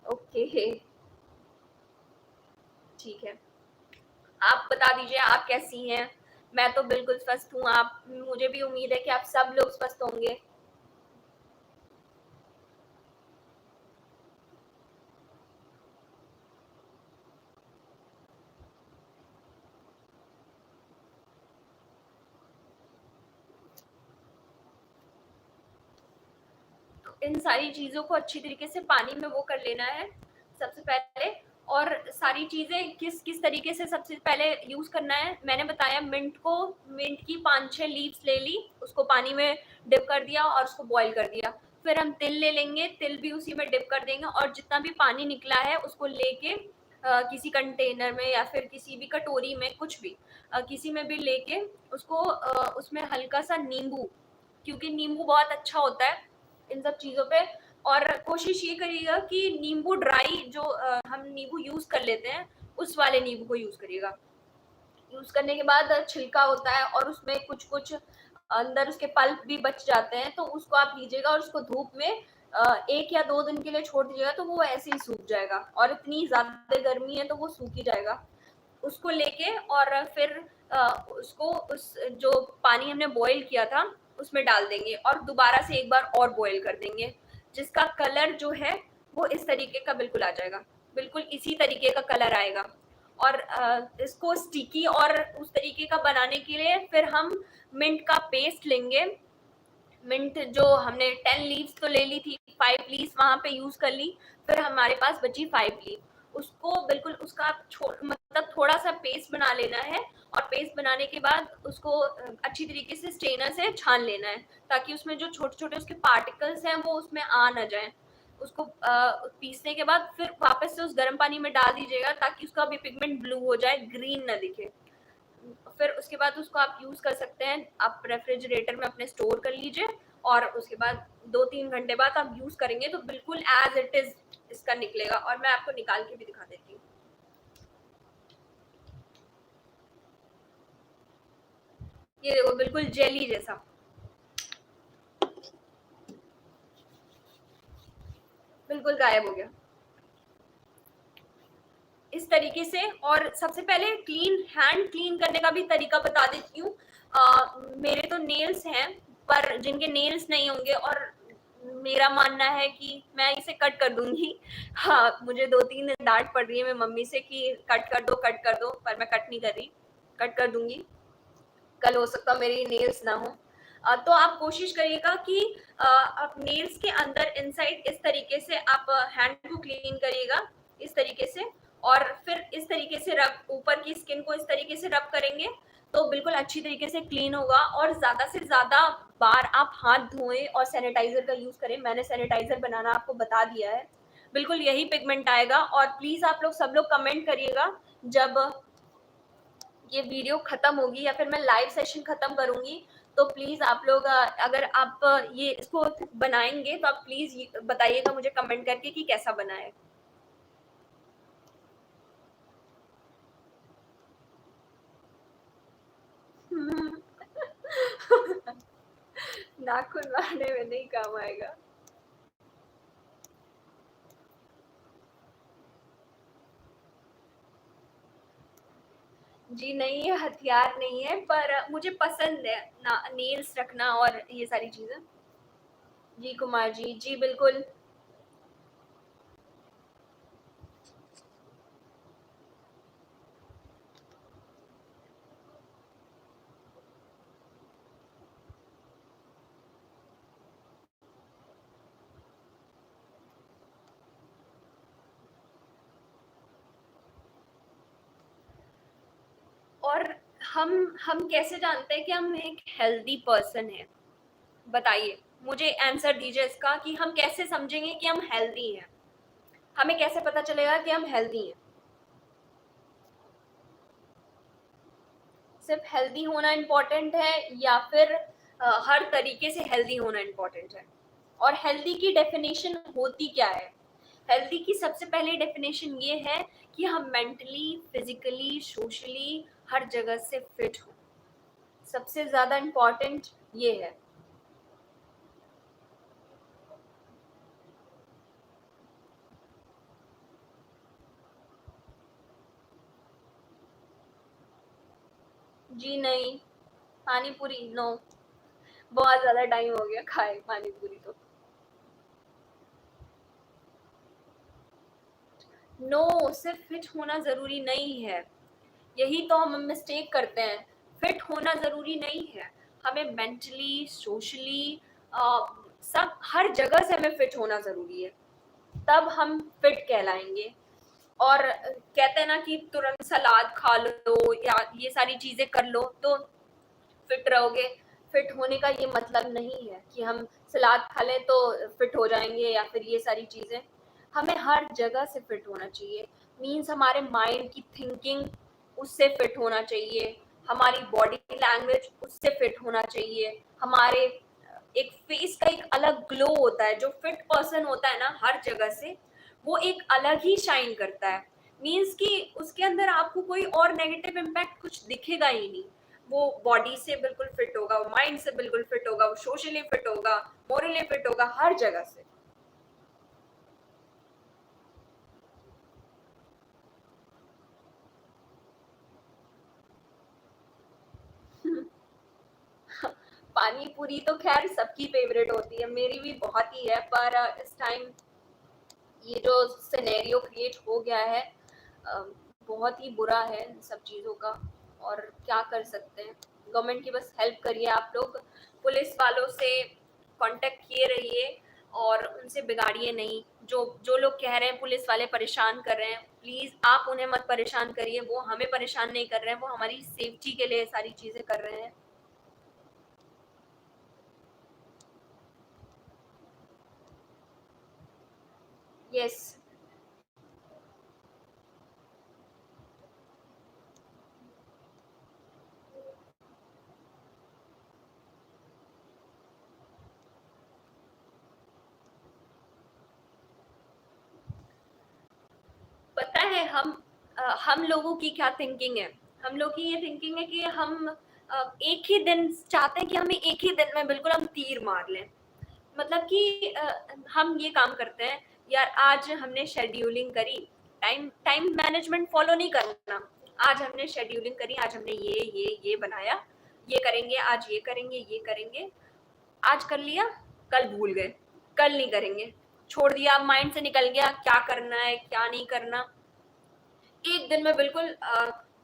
ओके, ठीक है। आप बता दीजिए आप कैसी हैं? मैं तो बिल्कुल स्वस्थ हूँ, आप मुझे भी उम्मीद है कि आप सब लोग स्वस्थ होंगे। तो इन सारी चीज़ों को अच्छी तरीके से पानी में वो कर लेना है सबसे पहले। और सारी चीज़ें किस किस तरीके से सबसे पहले यूज़ करना है, मैंने बताया। मिंट की 5-6 लीव्स ले ली, उसको पानी में डिप कर दिया और उसको बॉईल कर दिया। फिर हम तिल ले लेंगे, तिल भी उसी में डिप कर देंगे और जितना भी पानी निकला है उसको लेके किसी कंटेनर में या फिर किसी भी कटोरी में, कुछ भी किसी में भी लेके उसको उसमें हल्का सा नींबू, क्योंकि नींबू बहुत अच्छा होता है इन सब चीज़ों पे। और कोशिश ये करिएगा कि नींबू ड्राई जो हम नींबू यूज़ कर लेते हैं, उस वाले नींबू को यूज़ करिएगा। यूज़ करने के बाद छिलका होता है और उसमें कुछ-कुछ अंदर उसके पल्प भी बच जाते हैं, तो उसको आप लीजिएगा और उसको धूप में 1 या 2 दिन के लिए छोड़ दीजिएगा, तो वो ऐसे ही सूख जाएगा। और इतनी ज़्यादा गर्मी है तो वो सूख ही जाएगा। उसको लेके और फिर उसको उस जो पानी हमने बॉईल किया था उसमें डाल देंगे और दोबारा से एक बार और बॉईल कर देंगे, जिसका कलर जो है वो इस तरीके का बिल्कुल आ जाएगा। बिल्कुल इसी तरीके का कलर आएगा। और इसको स्टिकी और उस तरीके का बनाने के लिए फिर हम मिंट का पेस्ट लेंगे। मिंट जो हमने 10 लीव्स तो ले ली थी, 5 लीव्स वहाँ पे यूज़ कर ली, फिर हमारे पास बची 5 लीव। उसको बिल्कुल उसका मतलब थोड़ा-सा पेस्ट बना लेना है और पेस्ट बनाने के बाद उसको अच्छी तरीके से स्ट्रेनर से छान लेना है, ताकि उसमें जो छोटे-छोटे उसके पार्टिकल्स हैं वो उसमें आ ना जाएँ। उसको पीसने के बाद फिर वापस से उस गर्म पानी में डाल दीजिएगा ताकि उसका भी पिगमेंट ब्लू हो जाए, ग्रीन ना दिखे। फिर उसके बाद उसको आप यूज़ कर सकते हैं, आप रेफ्रिजरेटर में अपने स्टोर कर लीजिए और उसके बाद 2-3 घंटे बाद आप यूज़ करेंगे तो बिल्कुल एज़ इट इज़ इसका निकलेगा। और मैं आपको निकाल के भी दिखा देती हूँ। ये देखो बिल्कुल जेली जैसा, बिल्कुल गायब हो गया। इस तरीके से। और सबसे पहले हैंड क्लीन करने का भी तरीका बता देती हूँ। मेरे तो नेल्स हैं, पर जिनके नेल्स नहीं होंगे और मेरा मानना है कि मैं इसे कट कर दूंगी। हाँ, मुझे 2-3 डांट पड़ रही है मेरी मम्मी से कि कट कर दो, पर मैं कट नहीं कर रही। कट कर दूंगी, कल हो सकता है मेरी नेल्स ना हो। तो आप कोशिश करिएगा कि आप नेल्स के अंदर इनसाइड इस तरीके से आप हैंड को क्लीन करिएगा, इस तरीके से। और फिर इस तरीके से रब, ऊपर की स्किन को इस तरीके से रब करेंगे तो बिल्कुल अच्छी तरीके से क्लीन होगा। और ज़्यादा से ज़्यादा बार आप हाथ धोएं और सैनिटाइज़र का यूज़ करें। मैंने सैनिटाइज़र बनाना आपको बता दिया है। बिल्कुल यही पिगमेंट आएगा। और प्लीज़ आप लोग सब लोग कमेंट करिएगा जब ये वीडियो खत्म होगी या फिर मैं लाइव सेशन खत्म करूंगी, तो प्लीज आप लोग अगर आप ये इसको बनाएंगे तो आप प्लीज बताइएगा मुझे कमेंट करके कि कैसा बना है। नाखून मारने में नहीं काम आएगा। जी नहीं, ये हथियार नहीं है, पर मुझे पसंद है ना नेल्स रखना और ये सारी चीजें। जी कुमार जी, जी बिल्कुल। और हम कैसे जानते हैं कि हम एक हेल्दी पर्सन है? बताइए, मुझे आंसर दीजिए इसका कि हम कैसे समझेंगे कि हम हेल्दी हैं? हमें कैसे पता चलेगा कि हम हेल्दी हैं? सिर्फ हेल्दी होना इम्पोर्टेंट है या फिर हर तरीके से हेल्दी होना इम्पोर्टेंट है? और हेल्दी की डेफिनेशन होती क्या है? हेल्दी की सबसे पहले डेफिनेशन ये है कि हम मेंटली, फिजिकली, सोशली हर जगह से फिट हो। सबसे ज़्यादा इम्पोर्टेंट ये है। जी नहीं, पानी पूरी नो, बहुत ज़्यादा टाइम हो गया खाए पानी पूरी तो। नो, सिर्फ फिट होना ज़रूरी नहीं है। यही तो हम मिस्टेक करते हैं। फिट होना ज़रूरी नहीं है। हमें मेंटली, सोशली सब हर जगह से हमें फिट होना ज़रूरी है। तब हम फिट कहलाएँगे। और कहते हैं ना कि तुरंत सलाद खा लो या ये सारी चीज़ें कर लो तो फिट रहोगे। फिट होने का ये मतलब नहीं है कि हम सलाद खा लें तो फिट हो जाएँगे या फिर ये सारी चीज़ें। हमें हर जगह से फिट होना चाहिए। मीन्स हमारे माइंड की थिंकिंग उससे फिट होना चाहिए, हमारी बॉडी लैंग्वेज उससे फिट होना चाहिए, हमारे एक फेस का एक अलग ग्लो होता है। जो फिट पर्सन होता है ना हर जगह से, वो एक अलग ही शाइन करता है। मीन्स कि उसके अंदर आपको कोई और नेगेटिव इम्पैक्ट कुछ दिखेगा ही नहीं। वो बॉडी से बिल्कुल फिट होगा, वो माइंड से बिल्कुल फिट होगा, वो सोशली फिट होगा, मोरली फिट होगा, हर जगह से। पानी पूरी तो खैर सबकी फेवरेट होती है, मेरी भी बहुत ही है। पर इस टाइम ये जो सिनेरियो क्रिएट हो गया है, अ, बहुत ही बुरा है इन सब चीज़ों का। और क्या कर सकते हैं, गवर्नमेंट की बस हेल्प करिए आप लोग, पुलिस वालों से कांटेक्ट किए रहिए और उनसे बिगाड़िए नहीं। जो जो लोग कह रहे हैं पुलिस वाले परेशान कर रहे हैं, प्लीज़ आप उन्हें मत परेशान करिए, वो हमें परेशान नहीं कर रहे हैं, वो हमारी सेफ्टी के लिए सारी चीज़ें कर रहे हैं। यस। पता है हम लोगों की क्या थिंकिंग है। हम लोग की ये थिंकिंग है कि हम एक ही दिन चाहते हैं कि हमें एक ही दिन में बिल्कुल हम तीर मार लें। मतलब कि हम ये काम करते हैं, यार आज हमने शेड्यूलिंग करी, टाइम टाइम मैनेजमेंट फॉलो नहीं करना। आज हमने शेड्यूलिंग करी, आज हमने ये बनाया, ये करेंगे, आज ये करेंगे, ये करेंगे। आज कर लिया, कल भूल गए, कल नहीं करेंगे, छोड़ दिया, माइंड से निकल गया क्या करना है क्या नहीं करना। एक दिन में बिल्कुल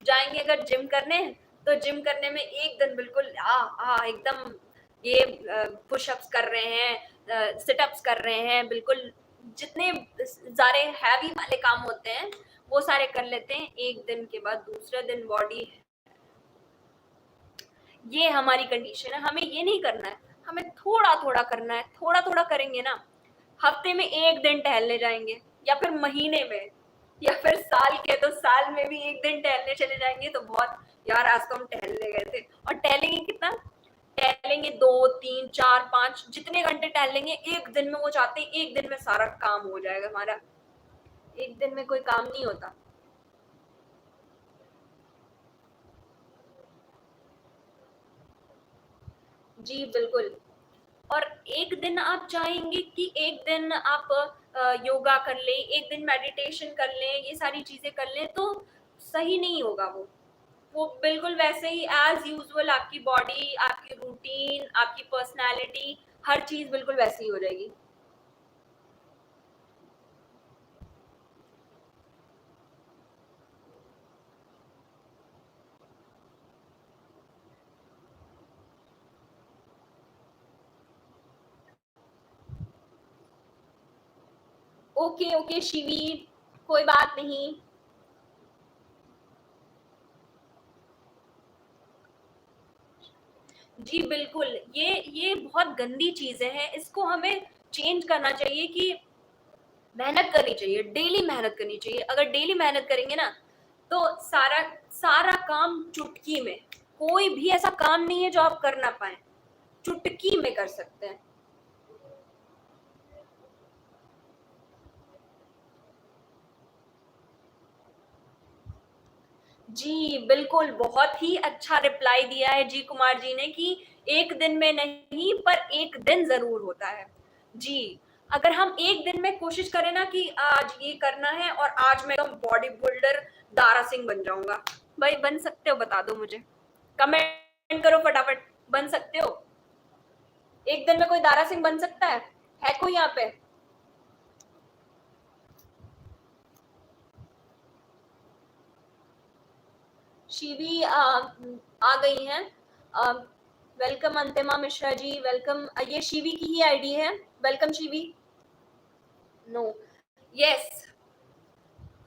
जाएँगे अगर जिम करने, तो जिम करने में एक दिन बिल्कुल एकदम ये पुशअप्स कर रहे हैं, सिटअप्स कर रहे हैं, बिल्कुल जितने सारे हैवी वाले काम होते हैं, वो सारे कर लेते हैं। एक दिन के बाद दूसरे दिन बॉडी, ये हमारी कंडीशन है। हमें ये नहीं करना है, हमें थोड़ा-थोड़ा करना है। थोड़ा-थोड़ा करेंगे ना, हफ्ते में 1 दिन टहलने जाएँगे या फिर महीने में या फिर साल के तो साल में भी 1 दिन टहलने चले जाएँगे तो बहुत, यार आज तो हम टहलने गए थे। और टहलेंगे कितना? टहलेंगे 2, 3, 4, 5 जितने घंटे टहलेंगे, 1 दिन में वो चाहते हैं 1 दिन में सारा काम हो जाएगा हमारा। 1 दिन में कोई काम नहीं होता। जी, बिल्कुल। और एक दिन आप चाहेंगे कि एक दिन आप योगा कर लें, एक दिन मेडिटेशन कर लें, ये सारी चीज़ें कर लें तो सही नहीं होगा वो। वो बिल्कुल वैसे ही एज़ यूजुअल आपकी बॉडी, आपकी रूटीन, आपकी पर्सनैलिटी, हर चीज़ बिल्कुल वैसी ही हो जाएगी। ओके, ओके शिवी, कोई बात नहीं। जी, बिल्कुल। ये बहुत गंदी चीज़ें हैं, इसको हमें चेंज करना चाहिए कि मेहनत करनी चाहिए, डेली मेहनत करनी चाहिए। अगर डेली मेहनत करेंगे ना, तो सारा सारा काम चुटकी में, कोई भी ऐसा काम नहीं है जो आप कर ना पाएँ, चुटकी में कर सकते हैं। जी, बिल्कुल, बहुत ही अच्छा रिप्लाई दिया है जी कुमार जी ने कि 1 दिन में नहीं पर 1 दिन ज़रूर होता है। जी, अगर हम 1 दिन में कोशिश करें ना कि आज ये करना है और आज मैं एकदम बॉडी बिल्डर दारा सिंह बन जाऊँगा। भाई बन सकते हो? बता दो मुझे। कमेंट करो फटाफट, बन सकते हो? एक दिन में कोई दारा सिंह बन सकता है कोई यहाँ पे? शिवी आ गई हैं। Welcome Antima Mishra ji, welcome. ये शिवी की ही आईडी है। वेलकम शिवी। No, yes.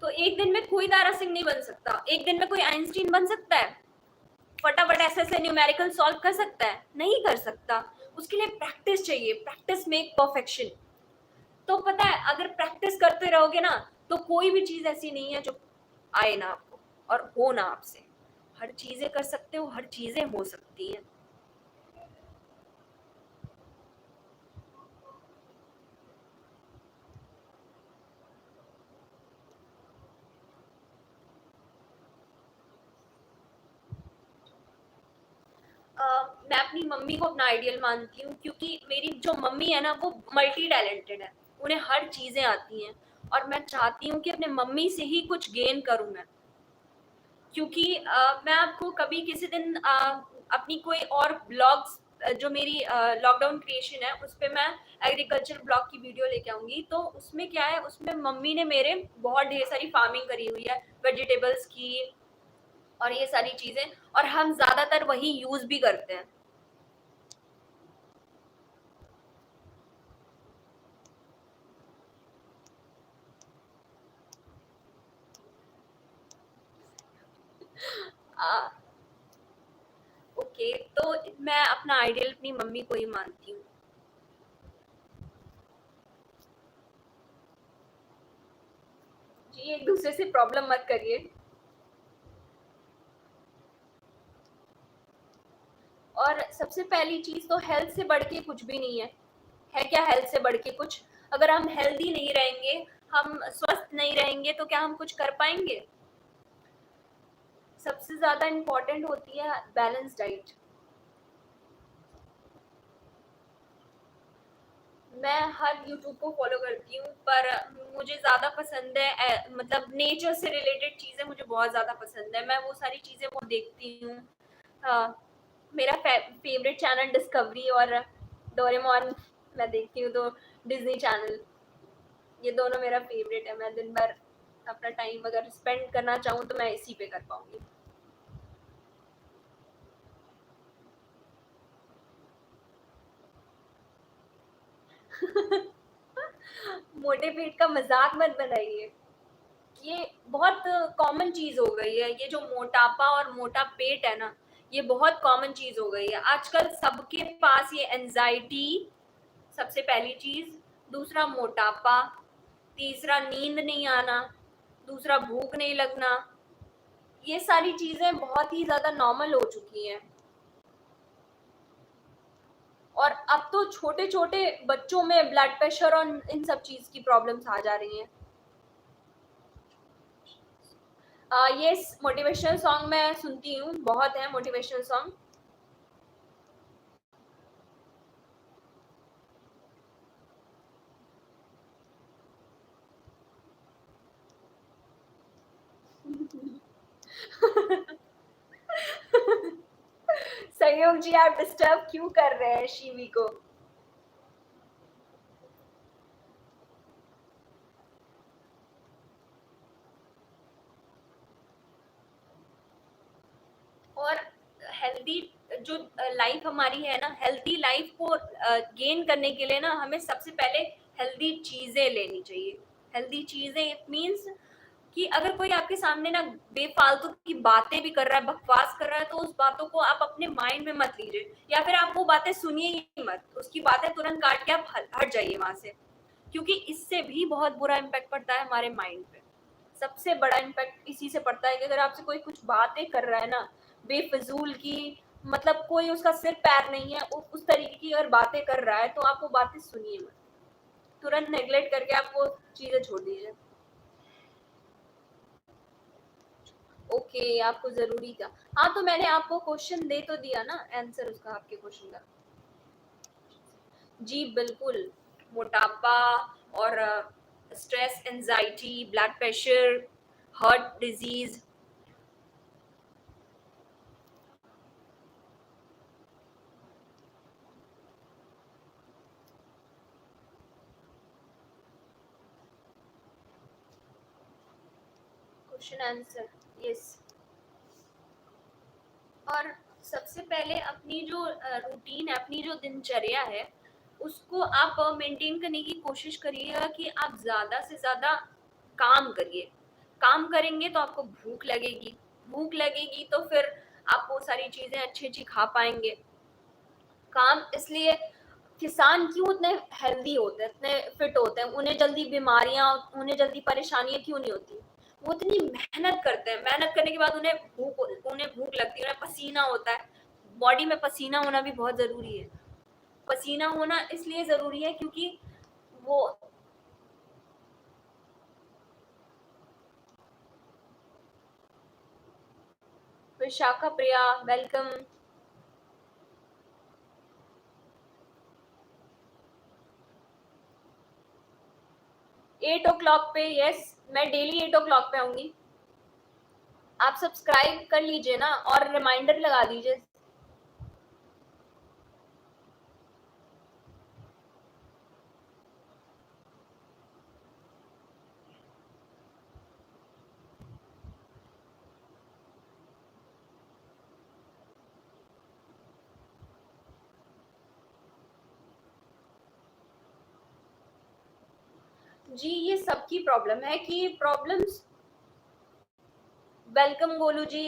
तो एक दिन में कोई दारा सिंह नहीं बन सकता। एक दिन में कोई आइंस्टीन बन सकता है? फटाफट ऐसे ऐसे न्यूमेरिकल सॉल्व कर सकता है? नहीं कर सकता। उसके लिए प्रैक्टिस चाहिए। Practice make perfection. तो पता है, अगर प्रैक्टिस करते रहोगे ना, तो कोई भी चीज ऐसी नहीं है जो आए ना आपको और हो ना आपसे। हर चीजें कर सकते हो, हर चीजें हो सकती हैं। मैं अपनी मम्मी को अपना आइडियल मानती हूँ, क्योंकि मेरी जो मम्मी है ना, वो मल्टी टैलेंटेड है। उन्हें हर चीजें आती हैं और मैं चाहती हूँ कि अपने मम्मी से ही कुछ गेन करूँ मैं। क्योंकि मैं आपको कभी किसी दिन अपनी कोई और ब्लॉग्स, जो मेरी लॉकडाउन क्रिएशन है, उस पे मैं एग्रीकल्चर ब्लॉग की वीडियो लेके आऊंगी। तो उसमें क्या है, उसमें मम्मी ने मेरे बहुत ढेर सारी फार्मिंग करी हुई है, वेजिटेबल्स की और ये सारी चीजें, और हम ज्यादातर वही यूज भी करते हैं। ओके, तो मैं अपना आइडियल अपनी मम्मी को ही मानती हूँ। जी, एक दूसरे से प्रॉब्लम मत करिए। और सबसे पहली चीज तो हेल्थ से बढ़ के कुछ भी नहीं है क्या हेल्थ से बढ़ के कुछ? अगर हम हेल्दी नहीं रहेंगे, हम स्वस्थ नहीं रहेंगे, तो क्या हम कुछ कर पाएंगे? सबसे ज्यादा इम्पोर्टेंट होती है बैलेंस डाइट। मैं हर यूट्यूब को फॉलो करती हूँ, पर मुझे ज़्यादा पसंद है मतलब नेचर से रिलेटेड चीज़ें मुझे बहुत ज़्यादा पसंद है। मैं वो सारी चीज़ें वो देखती हूँ। हाँ, मेरा फेवरेट चैनल डिस्कवरी और डोरेमोन मैं देखती हूँ, तो डिज्नी चैनल, ये दोनों मेरा फेवरेट है। मैं दिन भर अपना टाइम अगर स्पेंड करना चाहूँ तो मैं इसी पे कर पाऊंगी। मोटे पेट का मजाक मत बनाइए। ये बहुत कॉमन चीज हो गई है। ये जो मोटापा और मोटा पेट है ना, ये बहुत कॉमन चीज हो गई है आजकल। सबके पास ये एंजाइटी, सबसे पहली चीज। दूसरा मोटापा। तीसरा नींद नहीं आना। दूसरा भूख नहीं लगना। ये सारी चीजें बहुत ही ज्यादा नॉर्मल हो चुकी हैं। और अब तो छोटे छोटे बच्चों में ब्लड प्रेशर और इन सब चीज की प्रॉब्लम्स आ जा रही हैं। ये मोटिवेशनल सॉन्ग मैं सुनती हूँ, बहुत है मोटिवेशनल सॉन्ग। संयोग जी, आप डिस्टर्ब क्यों कर रहे हैं शिवी को? और हेल्दी जो लाइफ हमारी है ना, हेल्दी लाइफ को गेन करने के लिए ना, हमें सबसे पहले हेल्दी चीजें लेनी चाहिए। हेल्दी चीजें इट मीन्स कि अगर कोई आपके सामने ना बेफालतू की बातें भी कर रहा है, बकवास कर रहा है, तो उस बातों को आप अपने माइंड में मत लीजिए, या फिर आप वो बातें सुनिए ही मत। उसकी बातें तुरंत काट के आप हट जाइए वहां से, क्योंकि इससे भी बहुत बुरा इम्पैक्ट पड़ता है हमारे माइंड पे। सबसे बड़ा इम्पैक्ट इसी से पड़ता है कि अगर आपसे कोई कुछ बातें कर रहा है ना, बेफजूल की, मतलब कोई उसका सिर पैर नहीं है, उस तरीके की अगर बातें कर रहा है, तो आप वो बातें सुनिए मत। तुरंत नेग्लेक्ट करके आप वो चीजें छोड़ दीजिए। ओके, आपको जरूरी था। हाँ, तो मैंने आपको क्वेश्चन दे तो दिया ना, आंसर उसका, आपके क्वेश्चन का। जी बिल्कुल। मोटापा और stress, anxiety, blood pressure, heart disease. Question answer, yes. और सबसे पहले अपनी जो रूटीन है, अपनी जो दिनचर्या है, उसको आप मेंटेन करने की कोशिश करिएगा कि आप ज़्यादा से ज़्यादा काम करिए। काम करेंगे तो आपको भूख लगेगी, भूख लगेगी तो फिर आप वो सारी चीज़ें अच्छी-अच्छी खा पाएँगे। काम इसलिए किसान क्यों इतने हेल्दी होते हैं, इतने फिट होते हैं, उन्हें जल्दी बीमारियां, उन्हें जल्दी परेशानियां क्यों नहीं होती? वो इतनी मेहनत करते हैं, मेहनत करने के बाद उन्हें भूख लगती है, उन्हें पसीना होता है। बॉडी में पसीना होना भी बहुत जरूरी है। पसीना होना इसलिए जरूरी है क्योंकि वो, विशाखा प्रिया वेलकम। 8 o'clock पे, यस, मैं डेली 8 o'clock पे आऊंगी। आप सब्सक्राइब कर लीजिए ना और रिमाइंडर लगा दीजिए। जी, ये सबकी प्रॉब्लम है कि प्रॉब्लम्स। वेलकम गोलू जी।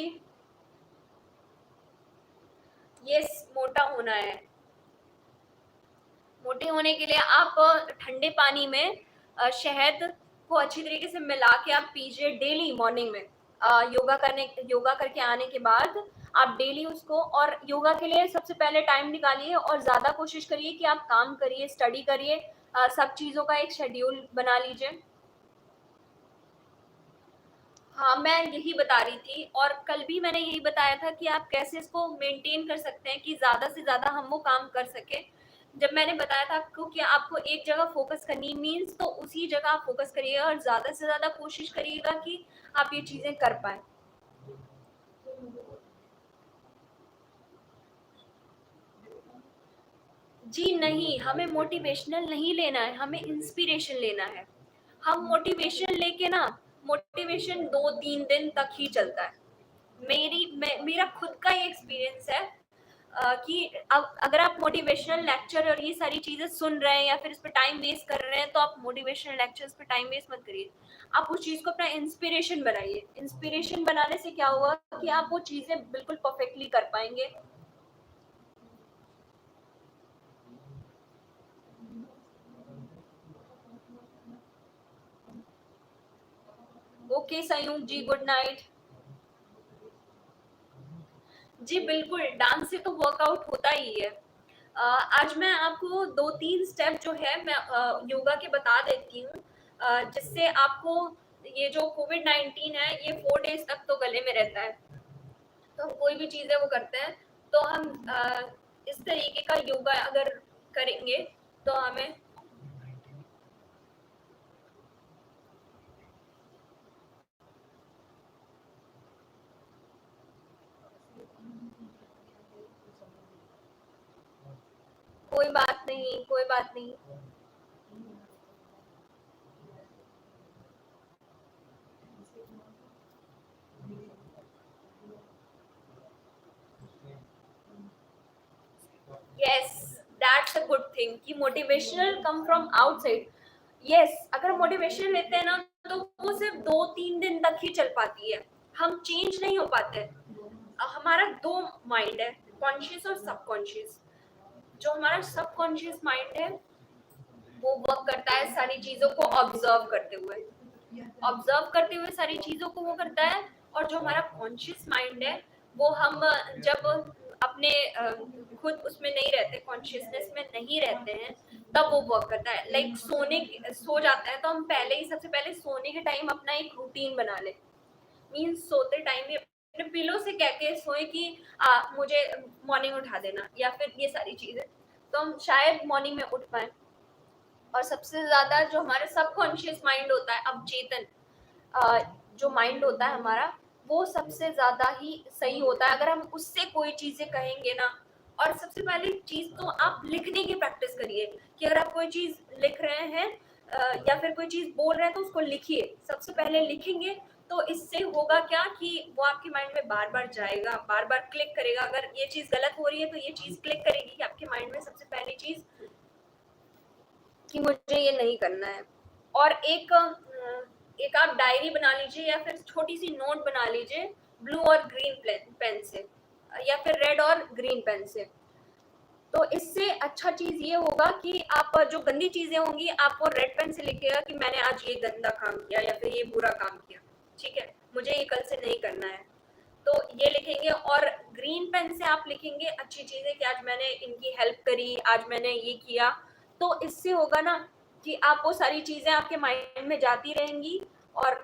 यस, मोटा होना है। मोटे होने के लिए आप ठंडे पानी में शहद को अच्छी तरीके से मिला के आप पीजिए डेली मॉर्निंग में। योगा करके आने के बाद आप डेली उसको, और योगा के लिए सबसे पहले टाइम निकालिए और ज़्यादा कोशिश करिए कि आप काम करिए, स्टडी करिए, सब चीज़ों का एक शेड्यूल बना लीजिए। हाँ, मैं यही बता रही थी और कल भी मैंने यही बताया था कि आप कैसे इसको मेंटेन कर सकते हैं कि ज़्यादा से ज़्यादा हम वो काम कर सकें। जब मैंने बताया था आपको कि आपको एक जगह फ़ोकस करनी मीन्स, तो उसी जगह आप फ़ोकस करिएगा और ज़्यादा से ज़्यादा कोशिश करिएगा कि आप ये चीज़ें कर पाएँ। जी नहीं, हमें मोटिवेशनल नहीं लेना है, हमें इंस्पिरेशन लेना है। हम मोटिवेशन लेके ना, मोटिवेशन 2-3 दिन तक ही चलता है। मेरा खुद का ये एक्सपीरियंस है कि अब अगर आप मोटिवेशनल लेक्चर और ये सारी चीज़ें सुन रहे हैं या फिर इस पे टाइम वेस्ट कर रहे हैं, तो आप मोटिवेशनल लेक्चर्स पे टाइम वेस्ट मत करिए। आप उस चीज़ को अपना इंस्पिरेशन बनाइए। इंस्पिरेशन बनाने से क्या होगा कि आप वो चीज़ें बिल्कुल परफेक्टली कर पाएँगे। ओके संयुक्त जी, गुड नाइट। जी बिल्कुल, डांस से तो वर्कआउट होता ही है। आज मैं आपको 2-3 स्टेप जो है मैं योगा के बता देती हूँ, जिससे आपको ये जो कोविड-19 है ये 4 डेज़ तक तो गले में रहता है। तो हम कोई भी चीज़ें वो करते हैं, तो हम इस तरीके का योगा अगर करेंगे तो हमें, कोई बात नहीं, कोई बात नहीं। Yes, that's a good thing कि motivational come from outside. Yes, अगर मोटिवेशन लेते हैं ना, तो वो सिर्फ 2-3 दिन तक ही चल पाती है। हम चेंज नहीं हो पाते। हमारा 2 माइंड है, कॉन्शियस और सबकॉन्शियस। जो हमारा सबकॉन्शियस माइंड है वो वर्क करता है सारी चीज़ों को ऑब्जर्व करते हुए सारी चीज़ों को वो करता है। और जो हमारा कॉन्शियस माइंड है, वो हम जब अपने खुद उसमें नहीं रहते, कॉन्शियसनेस में नहीं रहते हैं, तब वो वर्क करता है। लाइक सो जाता है तो हम पहले ही, सबसे पहले सोने के टाइम अपना एक रूटीन बना ले। मीन्स सोते टाइम भी अपने पिलो से कह के सोए कि मुझे मॉर्निंग उठा देना, या फिर ये सारी चीज़ें, तो हम शायद मॉर्निंग में उठ पाएँ। और सबसे ज़्यादा जो हमारा सबकॉन्शियस माइंड होता है, अवचेतन जो माइंड होता है हमारा, वो सबसे ज़्यादा ही सही होता है। अगर हम उससे कोई चीज़ें कहेंगे ना, और सबसे पहली चीज़ तो आप लिखने की प्रैक्टिस करिए कि अगर आप कोई चीज़ लिख रहे हैं या फिर कोई चीज़ बोल रहे हैं तो उसको लिखिए। सबसे पहले लिखेंगे तो इससे होगा क्या कि वो आपके माइंड में बार-बार जाएगा, बार-बार क्लिक करेगा। अगर ये चीज़ गलत हो रही है तो ये चीज़ क्लिक करेगी कि आपके माइंड में सबसे पहली चीज़ कि मुझे ये नहीं करना है। और एक आप डायरी बना लीजिए या फिर छोटी-सी नोट बना लीजिए ब्लू और ग्रीन पेन से या फिर रेड और ग्रीन पेन से। तो इससे अच्छा चीज़ ये होगा कि आप जो गंदी चीज़ें होंगी आप वो रेड पेन से लिखिएगा कि मैंने आज ये गंदा काम किया या फिर ये बुरा काम किया, ठीक है? मुझे ये कल से नहीं करना है। तो ये लिखेंगे और ग्रीन पेन से आप लिखेंगे अच्छी चीज़ें कि आज मैंने इनकी हेल्प करी, आज मैंने ये किया। तो इससे होगा ना कि आप वो सारी चीज़ें आपके माइंड में जाती रहेंगी और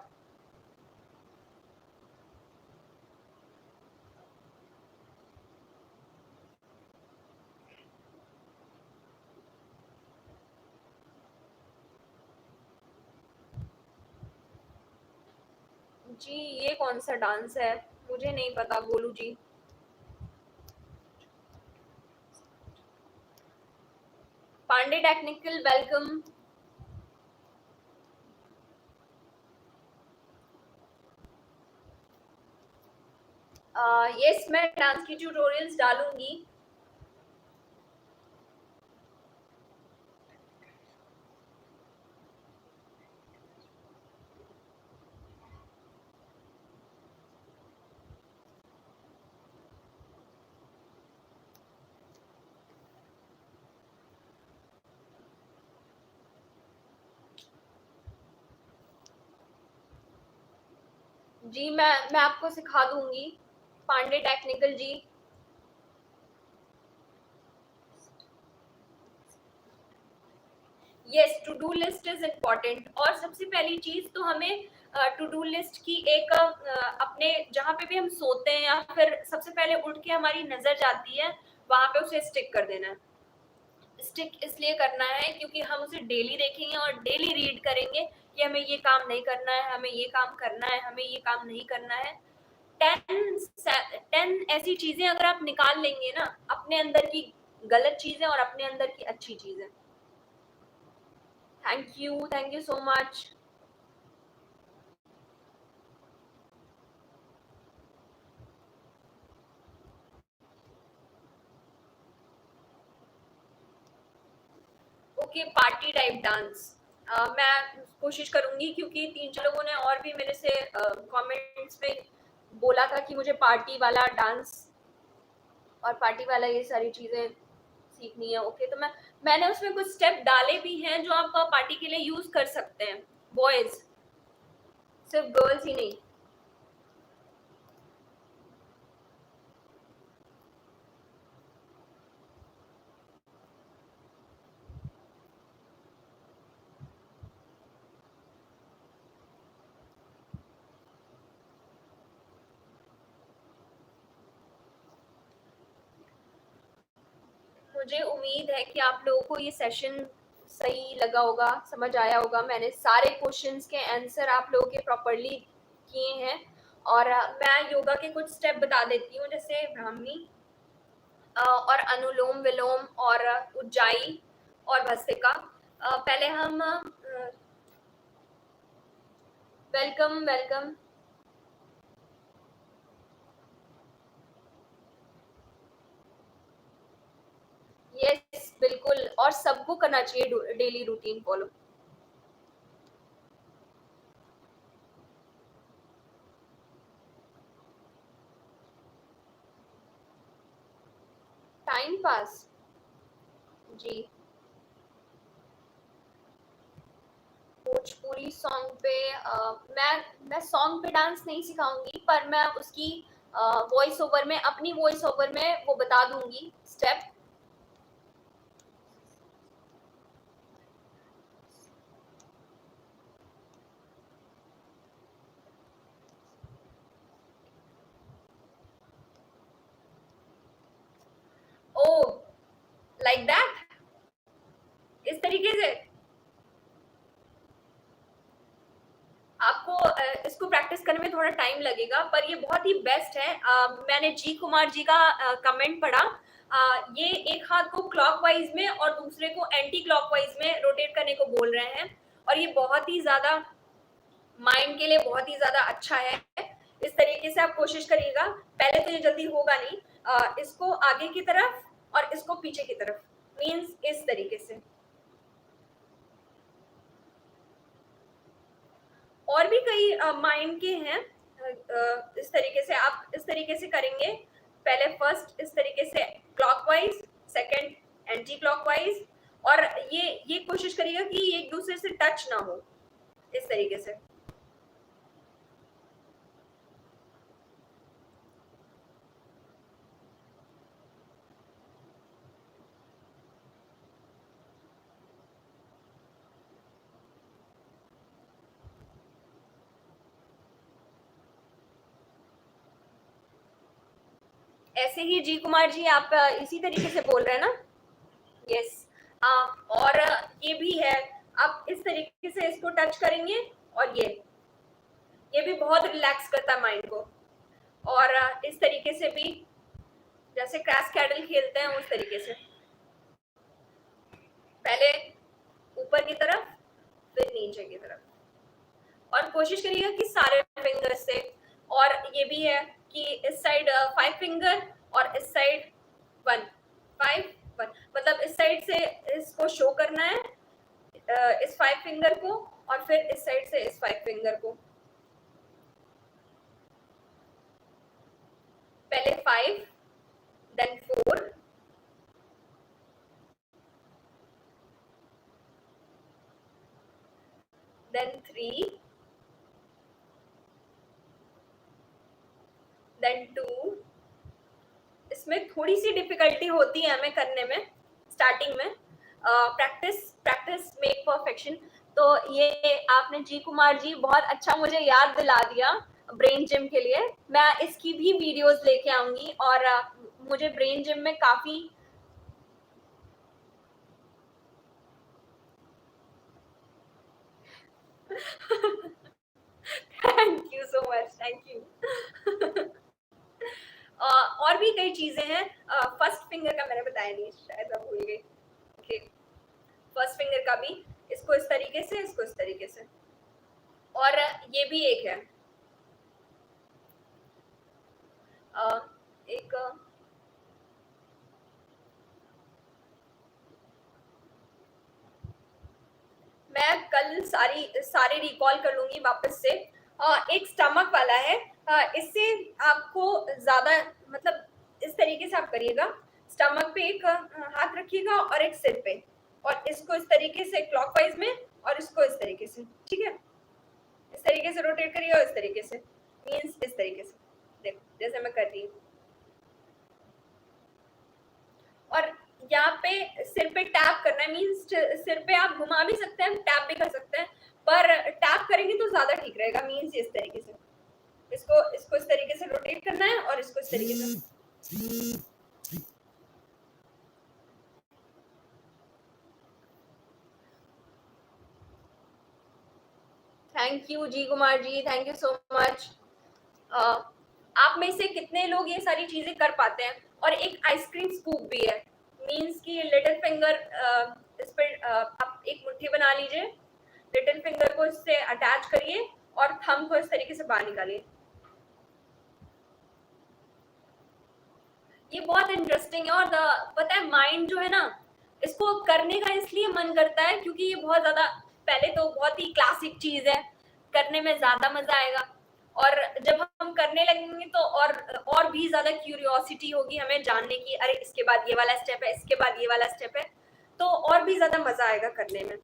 जी, ये कौन-सा डांस है? मुझे नहीं पता Golu ji. Pandey technical welcome. Yes मैं डांस की ट्यूटोरियल्स डालूँगी। जी, मैं आपको सिखा दूँगी, Pandey technical ji. Yes, to do list is important और सबसे पहली चीज़ तो हमें टू डू लिस्ट की एक अपने जहाँ पे भी हम सोते हैं या फिर सबसे पहले उठ के हमारी नज़र जाती है, वहाँ पे उसे स्टिक कर देना है। स्टिक इसलिए करना है क्योंकि हम उसे डेली देखेंगे और डेली रीड करेंगे कि हमें ये काम नहीं करना है, हमें ये काम करना है, हमें ये काम नहीं करना है। 10 ऐसी चीज़ें अगर आप निकाल लेंगे ना, अपने अंदर की गलत चीज़ें और अपने अंदर की अच्छी चीज़ें। Thank you so much. Okay, party type dance. मैं कोशिश करूँगी क्योंकि 3-4 लोगों ने और भी मेरे से कमेंट्स में बोला था कि मुझे पार्टी वाला डांस और पार्टी वाला ये सारी चीज़ें सीखनी है। ओके, तो मैंने उसमें कुछ स्टेप डाले भी हैं जो आप पार्टी के लिए यूज़ कर सकते हैं, बॉयज़, सिर्फ गर्ल्स ही नहीं। मुझे उम्मीद है कि आप लोगों को ये सेशन सही लगा होगा, समझ आया होगा। मैंने सारे क्वेश्चंस के आंसर आप लोगों के प्रॉपर्ली किए हैं और मैं योगा के कुछ स्टेप बता देती हूँ जैसे ब्राह्मी और अनुलोम विलोम और उज्जाई और भस्त्रिका। पहले हम वेलकम वेलकम। यस बिल्कुल, और सबको करना चाहिए daily routine follow. Time pass ji, Bhojpuri song पे मैं सॉन्ग पे डांस नहीं सिखाऊंगी पर मैं उसकी वॉइस ओवर में अपनी वॉइस ओवर में वो बता दूंगी स्टेप। ओ, लाइक दैट, इस तरीके से आपको इसको प्रैक्टिस करने में थोड़ा टाइम लगेगा पर ये बहुत ही बेस्ट है। मैंने जी कुमार जी का कमेंट पढ़ा। ये एक हाथ को क्लॉकवाइज में और दूसरे को एंटी क्लॉकवाइज में रोटेट करने को बोल रहे हैं और ये बहुत ही ज़्यादा माइंड के लिए बहुत ही ज्यादा अच्छा है। इस तरीके से आप कोशिश करिएगा। पहले तो ये जल्दी होगा नहीं, इसको आगे की तरफ और इसको पीछे की तरफ, मीन्स इस तरीके से। और भी कई माइंड के हैं। इस तरीके से आप इस तरीके से करेंगे। पहले फर्स्ट इस तरीके से क्लॉकवाइज, सेकंड एंटी क्लॉकवाइज, और ये कोशिश करिएगा कि ये एक दूसरे से टच ना हो, इस तरीके से। ऐसे ही जी कुमार जी, आप इसी तरीके से बोल रहे हैं ना? यस। और ये भी है, आप इस तरीके से इसको टच करेंगे, और ये भी बहुत रिलैक्स करता है माइंड को। और इस तरीके से भी, जैसे क्रैश कैडल खेलते हैं उस तरीके से, पहले ऊपर की तरफ फिर नीचे की तरफ। और कोशिश करिएगा कि सारे फिंगर से। और ये भी है कि इस साइड 5 फिंगर और इस साइड 1, 5 1, मतलब इस साइड से इसको शो करना है, इस 5 फिंगर को, और फिर इस साइड से इस 5 फिंगर को। पहले 5, देन 4, देन 3, देन 2। इसमें थोड़ी सी डिफिकल्टी होती है हमें करने में स्टार्टिंग में। Practice practice make perfection. तो ये आपने जी कुमार जी बहुत अच्छा मुझे याद दिला दिया ब्रेन जिम के लिए। मैं इसकी भी वीडियोस लेके आऊंगी, और मुझे ब्रेन जिम में काफी thank you so much, thank you. और भी कई चीजें हैं। फर्स्ट फिंगर का मैंने बताया नहीं, शायद मैं भूल गई। ओके, फर्स्ट फिंगर का भी, इसको इस तरीके से, इसको इस तरीके से। और ये भी एक है, एक मैं कल सारे रिकॉल कर लूंगी वापस से। एक स्टमक वाला है, इससे आपको ज्यादा, मतलब इस तरीके से आप करिएगा। स्टमक पे एक हाथ रखिएगा और एक सिर पे, और इसको इस तरीके से क्लॉकवाइज में, और इसको इस तरीके से, ठीक है? इस तरीके से रोटेट करिए, और इस तरीके से, मीन्स इस तरीके से। देखो जैसे मैं कर रही हूँ। और यहाँ पे सिर पे टैप करना है, मीन्स सिर पे आप घुमा भी सकते हैं, टैप भी कर सकते हैं, पर टैप करेंगे तो ज्यादा ठीक रहेगा। मीन्स इस तरीके से, इसको इसको इस तरीके से रोटेट करना है, और इसको इस तरीके से। Thank you G Kumar ji, thank you so much. आप में से कितने लोग ये सारी चीजें कर पाते हैं? और एक आइसक्रीम स्कूप भी है, मीन्स कि लिटिल फिंगर, इस पर आप एक मुट्ठी बना लीजिए, लिटिल फिंगर को इससे अटैच करिए, और थंब को इस तरीके से बाहर निकालिए। ये बहुत इंटरेस्टिंग है। और पता है, माइंड जो है ना, इसको करने का इसलिए मन करता है क्योंकि ये बहुत ज्यादा, पहले तो बहुत ही क्लासिक चीज है, करने में ज्यादा मजा आएगा। और जब हम करने लगेंगे तो और भी ज्यादा क्यूरियोसिटी होगी हमें जानने की, अरे इसके बाद ये वाला स्टेप है, इसके बाद ये वाला स्टेप है, तो और भी ज्यादा मजा आएगा करने में।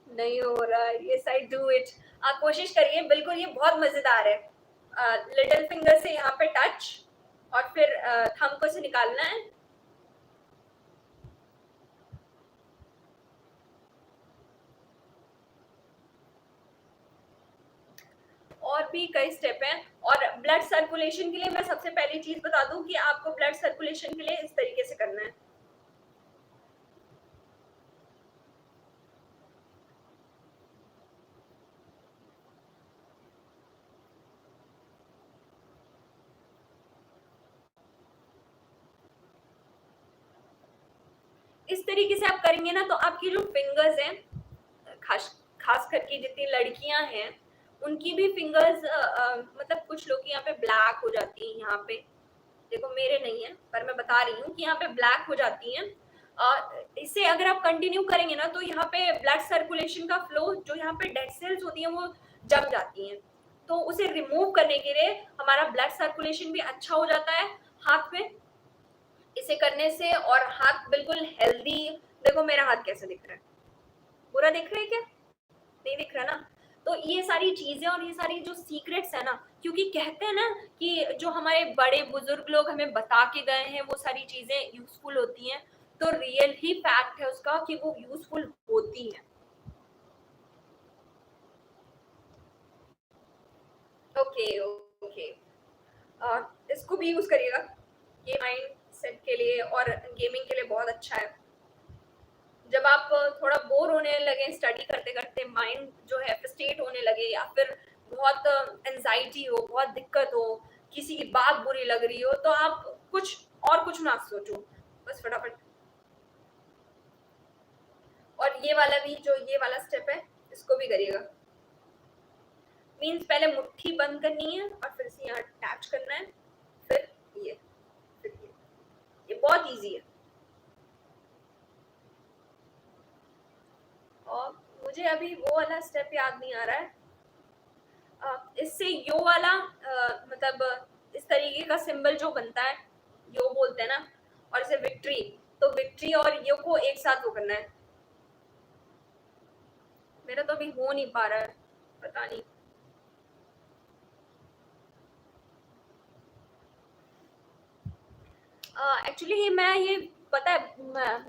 नहीं हो रहा है, यस आई डू इट। आप कोशिश करिए, बिल्कुल ये बहुत मजेदार है। लिटिल फिंगर से यहाँ पे टच, और फिर थंब को से निकालना है। और भी कई स्टेप हैं। और ब्लड सर्कुलेशन के लिए मैं सबसे पहली चीज बता दूं कि आपको ब्लड सर्कुलेशन के लिए इस तरीके से करना है। इस तरीके से आप करेंगे ना तो आपकी जो फिंगर्स हैं, खास खास करके जितनी लड़कियां हैं उनकी भी फिंगर्स मतलब कुछ लोग की यहाँ पे ब्लैक हो जाती हैं। यहाँ पे देखो मेरे नहीं है पर मैं बता रही हूँ कि यहाँ पे ब्लैक हो जाती हैं। इसे अगर आप कंटिन्यू करेंगे ना तो यहाँ पे ब्लड सर्कुलेशन का फ्लो, जो यहाँ पे डेड सेल्स होती हैं वो जम जाती हैं, तो उसे रिमूव करने के लिए हमारा ब्लड सर्कुलेशन भी अच्छा हो जाता है हाथ में इसे करने से, और हाथ बिल्कुल हेल्दी। देखो मेरा हाथ कैसे दिख रहा है, बुरा दिख रहा है क्या? नहीं दिख रहा ना? तो ये सारी चीजें और ये सारी जो सीक्रेट्स है ना, क्योंकि कहते हैं ना कि जो हमारे बड़े बुजुर्ग लोग हमें बता के गए हैं वो सारी चीजें यूजफुल होती हैं, तो रियल ही फैक्ट है उसका कि वो यूजफुल होती हैं। ओके ओके, इसको भी यूज करिएगा, ये माइंड सेट के लिए और गेमिंग के लिए बहुत अच्छा है। जब आप थोड़ा बोर होने लगे स्टडी करते करते, माइंड जो है फ्रस्ट्रेट होने लगे, या फिर बहुत एंजाइटी हो, बहुत दिक्कत हो, किसी की बात बुरी लग रही हो, तो आप कुछ ना सोचो, बस फटाफट। और ये वाला भी, जो ये वाला स्टेप है इसको भी करिएगा। मीन्स पहले मुट्ठी बंद करनी है और फिर से यहाँ अटैच करना है, फिर ये फिर ये बहुत इजी है। और मुझे अभी वो वाला स्टेप याद नहीं आ रहा है। इससे यो वाला मतलब इस तरीके का सिंबल जो बनता है, यो बोलते हैं ना, और इसे विक्ट्री, तो विक्ट्री और यो को एक साथ वो करना है। मेरा तो अभी हो नहीं पा रहा है, पता नहीं। एक्चुअली मैं ये पता है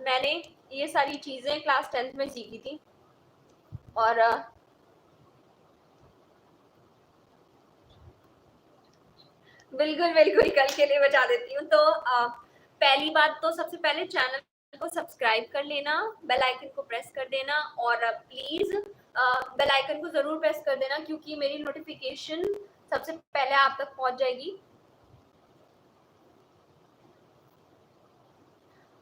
मैंने ये सारी चीजें क्लास 10th में सीखी थी, और बिल्कुल बिल्कुल कल के लिए बचा देती हूँ। तो पहली बात तो सबसे पहले चैनल को सब्सक्राइब कर लेना, बेल आइकन को प्रेस कर देना, और प्लीज बेल आइकन को जरूर प्रेस कर देना क्योंकि मेरी नोटिफिकेशन सबसे पहले आप तक पहुंच जाएगी।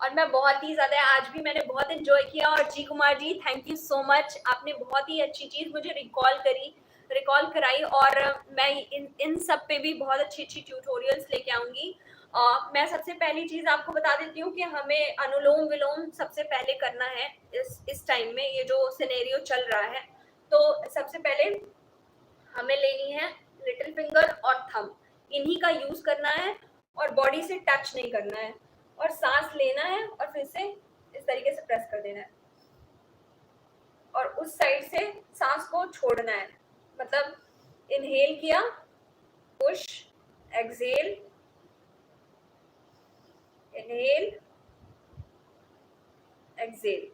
और मैं बहुत ही ज्यादा, आज भी मैंने बहुत एंजॉय किया। और जी Kumar ji, thank you so much, आपने बहुत ही अच्छी चीज मुझे रिकॉल कराई, और मैं इन सब पे भी बहुत अच्छी अच्छी ट्यूटोरियल्स लेके आऊंगी। मैं सबसे पहली चीज आपको बता देती हूँ कि हमें अनुलोम विलोम सबसे पहले करना है इस टाइम में, ये जो सिनेरियो चल रहा है। तो सबसे पहले हमें लेनी है लिटिल फिंगर और थंब, इन्हीं का यूज करना है, और बॉडी से टच नहीं करना है, और सांस लेना है और फिर से इस तरीके से प्रेस कर देना है, और उस साइड से सांस को छोड़ना है। मतलब इनहेल किया, पुश, एक्सहेल, इनहेल, एक्सहेल।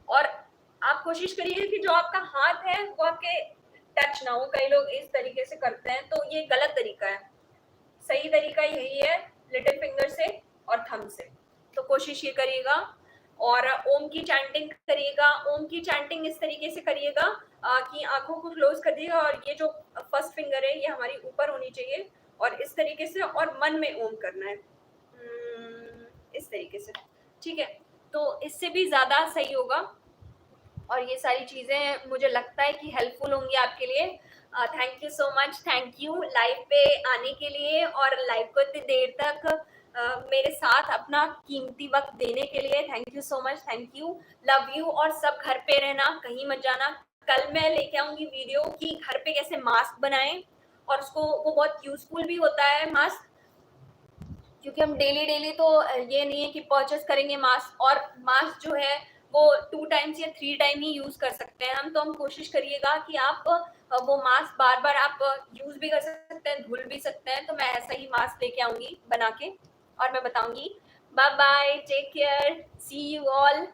और आप कोशिश करिए कि जो आपका हाथ है वो आपके टच ना हो। कई लोग इस तरीके से करते हैं तो ये गलत तरीका है, सही तरीका यही है लिटिल फिंगर से और थंब से। तो कोशिश ये करिएगा, और ओम की चैंटिंग करिएगा। ओम की चैंटिंग इस तरीके से करिएगा कि आंखों को क्लोज कर दिएगा, और ये जो फर्स्ट फिंगर है ये हमारी ऊपर होनी चाहिए, और इस तरीके से, और मन में ओम करना है इस तरीके से, ठीक है? तो इससे भी ज्यादा सही होगा, और ये सारी चीजें मुझे लगता है कि हेल्पफुल होंगी आपके लिए। Thank you so much, thank you live पे आने के लिए, और लाइव को इतनी देर तक मेरे साथ अपना कीमती वक्त देने के लिए। Thank you so much, thank you, love you. और सब घर पे रहना, कहीं मत जाना। कल मैं लेके आऊंगी वीडियो कि घर पे कैसे मास्क बनाएं, और उसको वो बहुत यूजफुल भी होता है मास्क, क्योंकि हम डेली डेली तो ये नहीं है कि परचेस करेंगे मास्क, और मास्क जो है वो 2 टाइम्स या 3 टाइम ही यूज कर सकते हैं हम। तो हम कोशिश करिएगा कि आप वो मास्क बार बार आप यूज भी कर सकते हैं, धुल भी सकते हैं। तो मैं ऐसा ही मास्क लेके आऊंगी बना के, और मैं बताऊंगी। Bye bye, take care, see you all.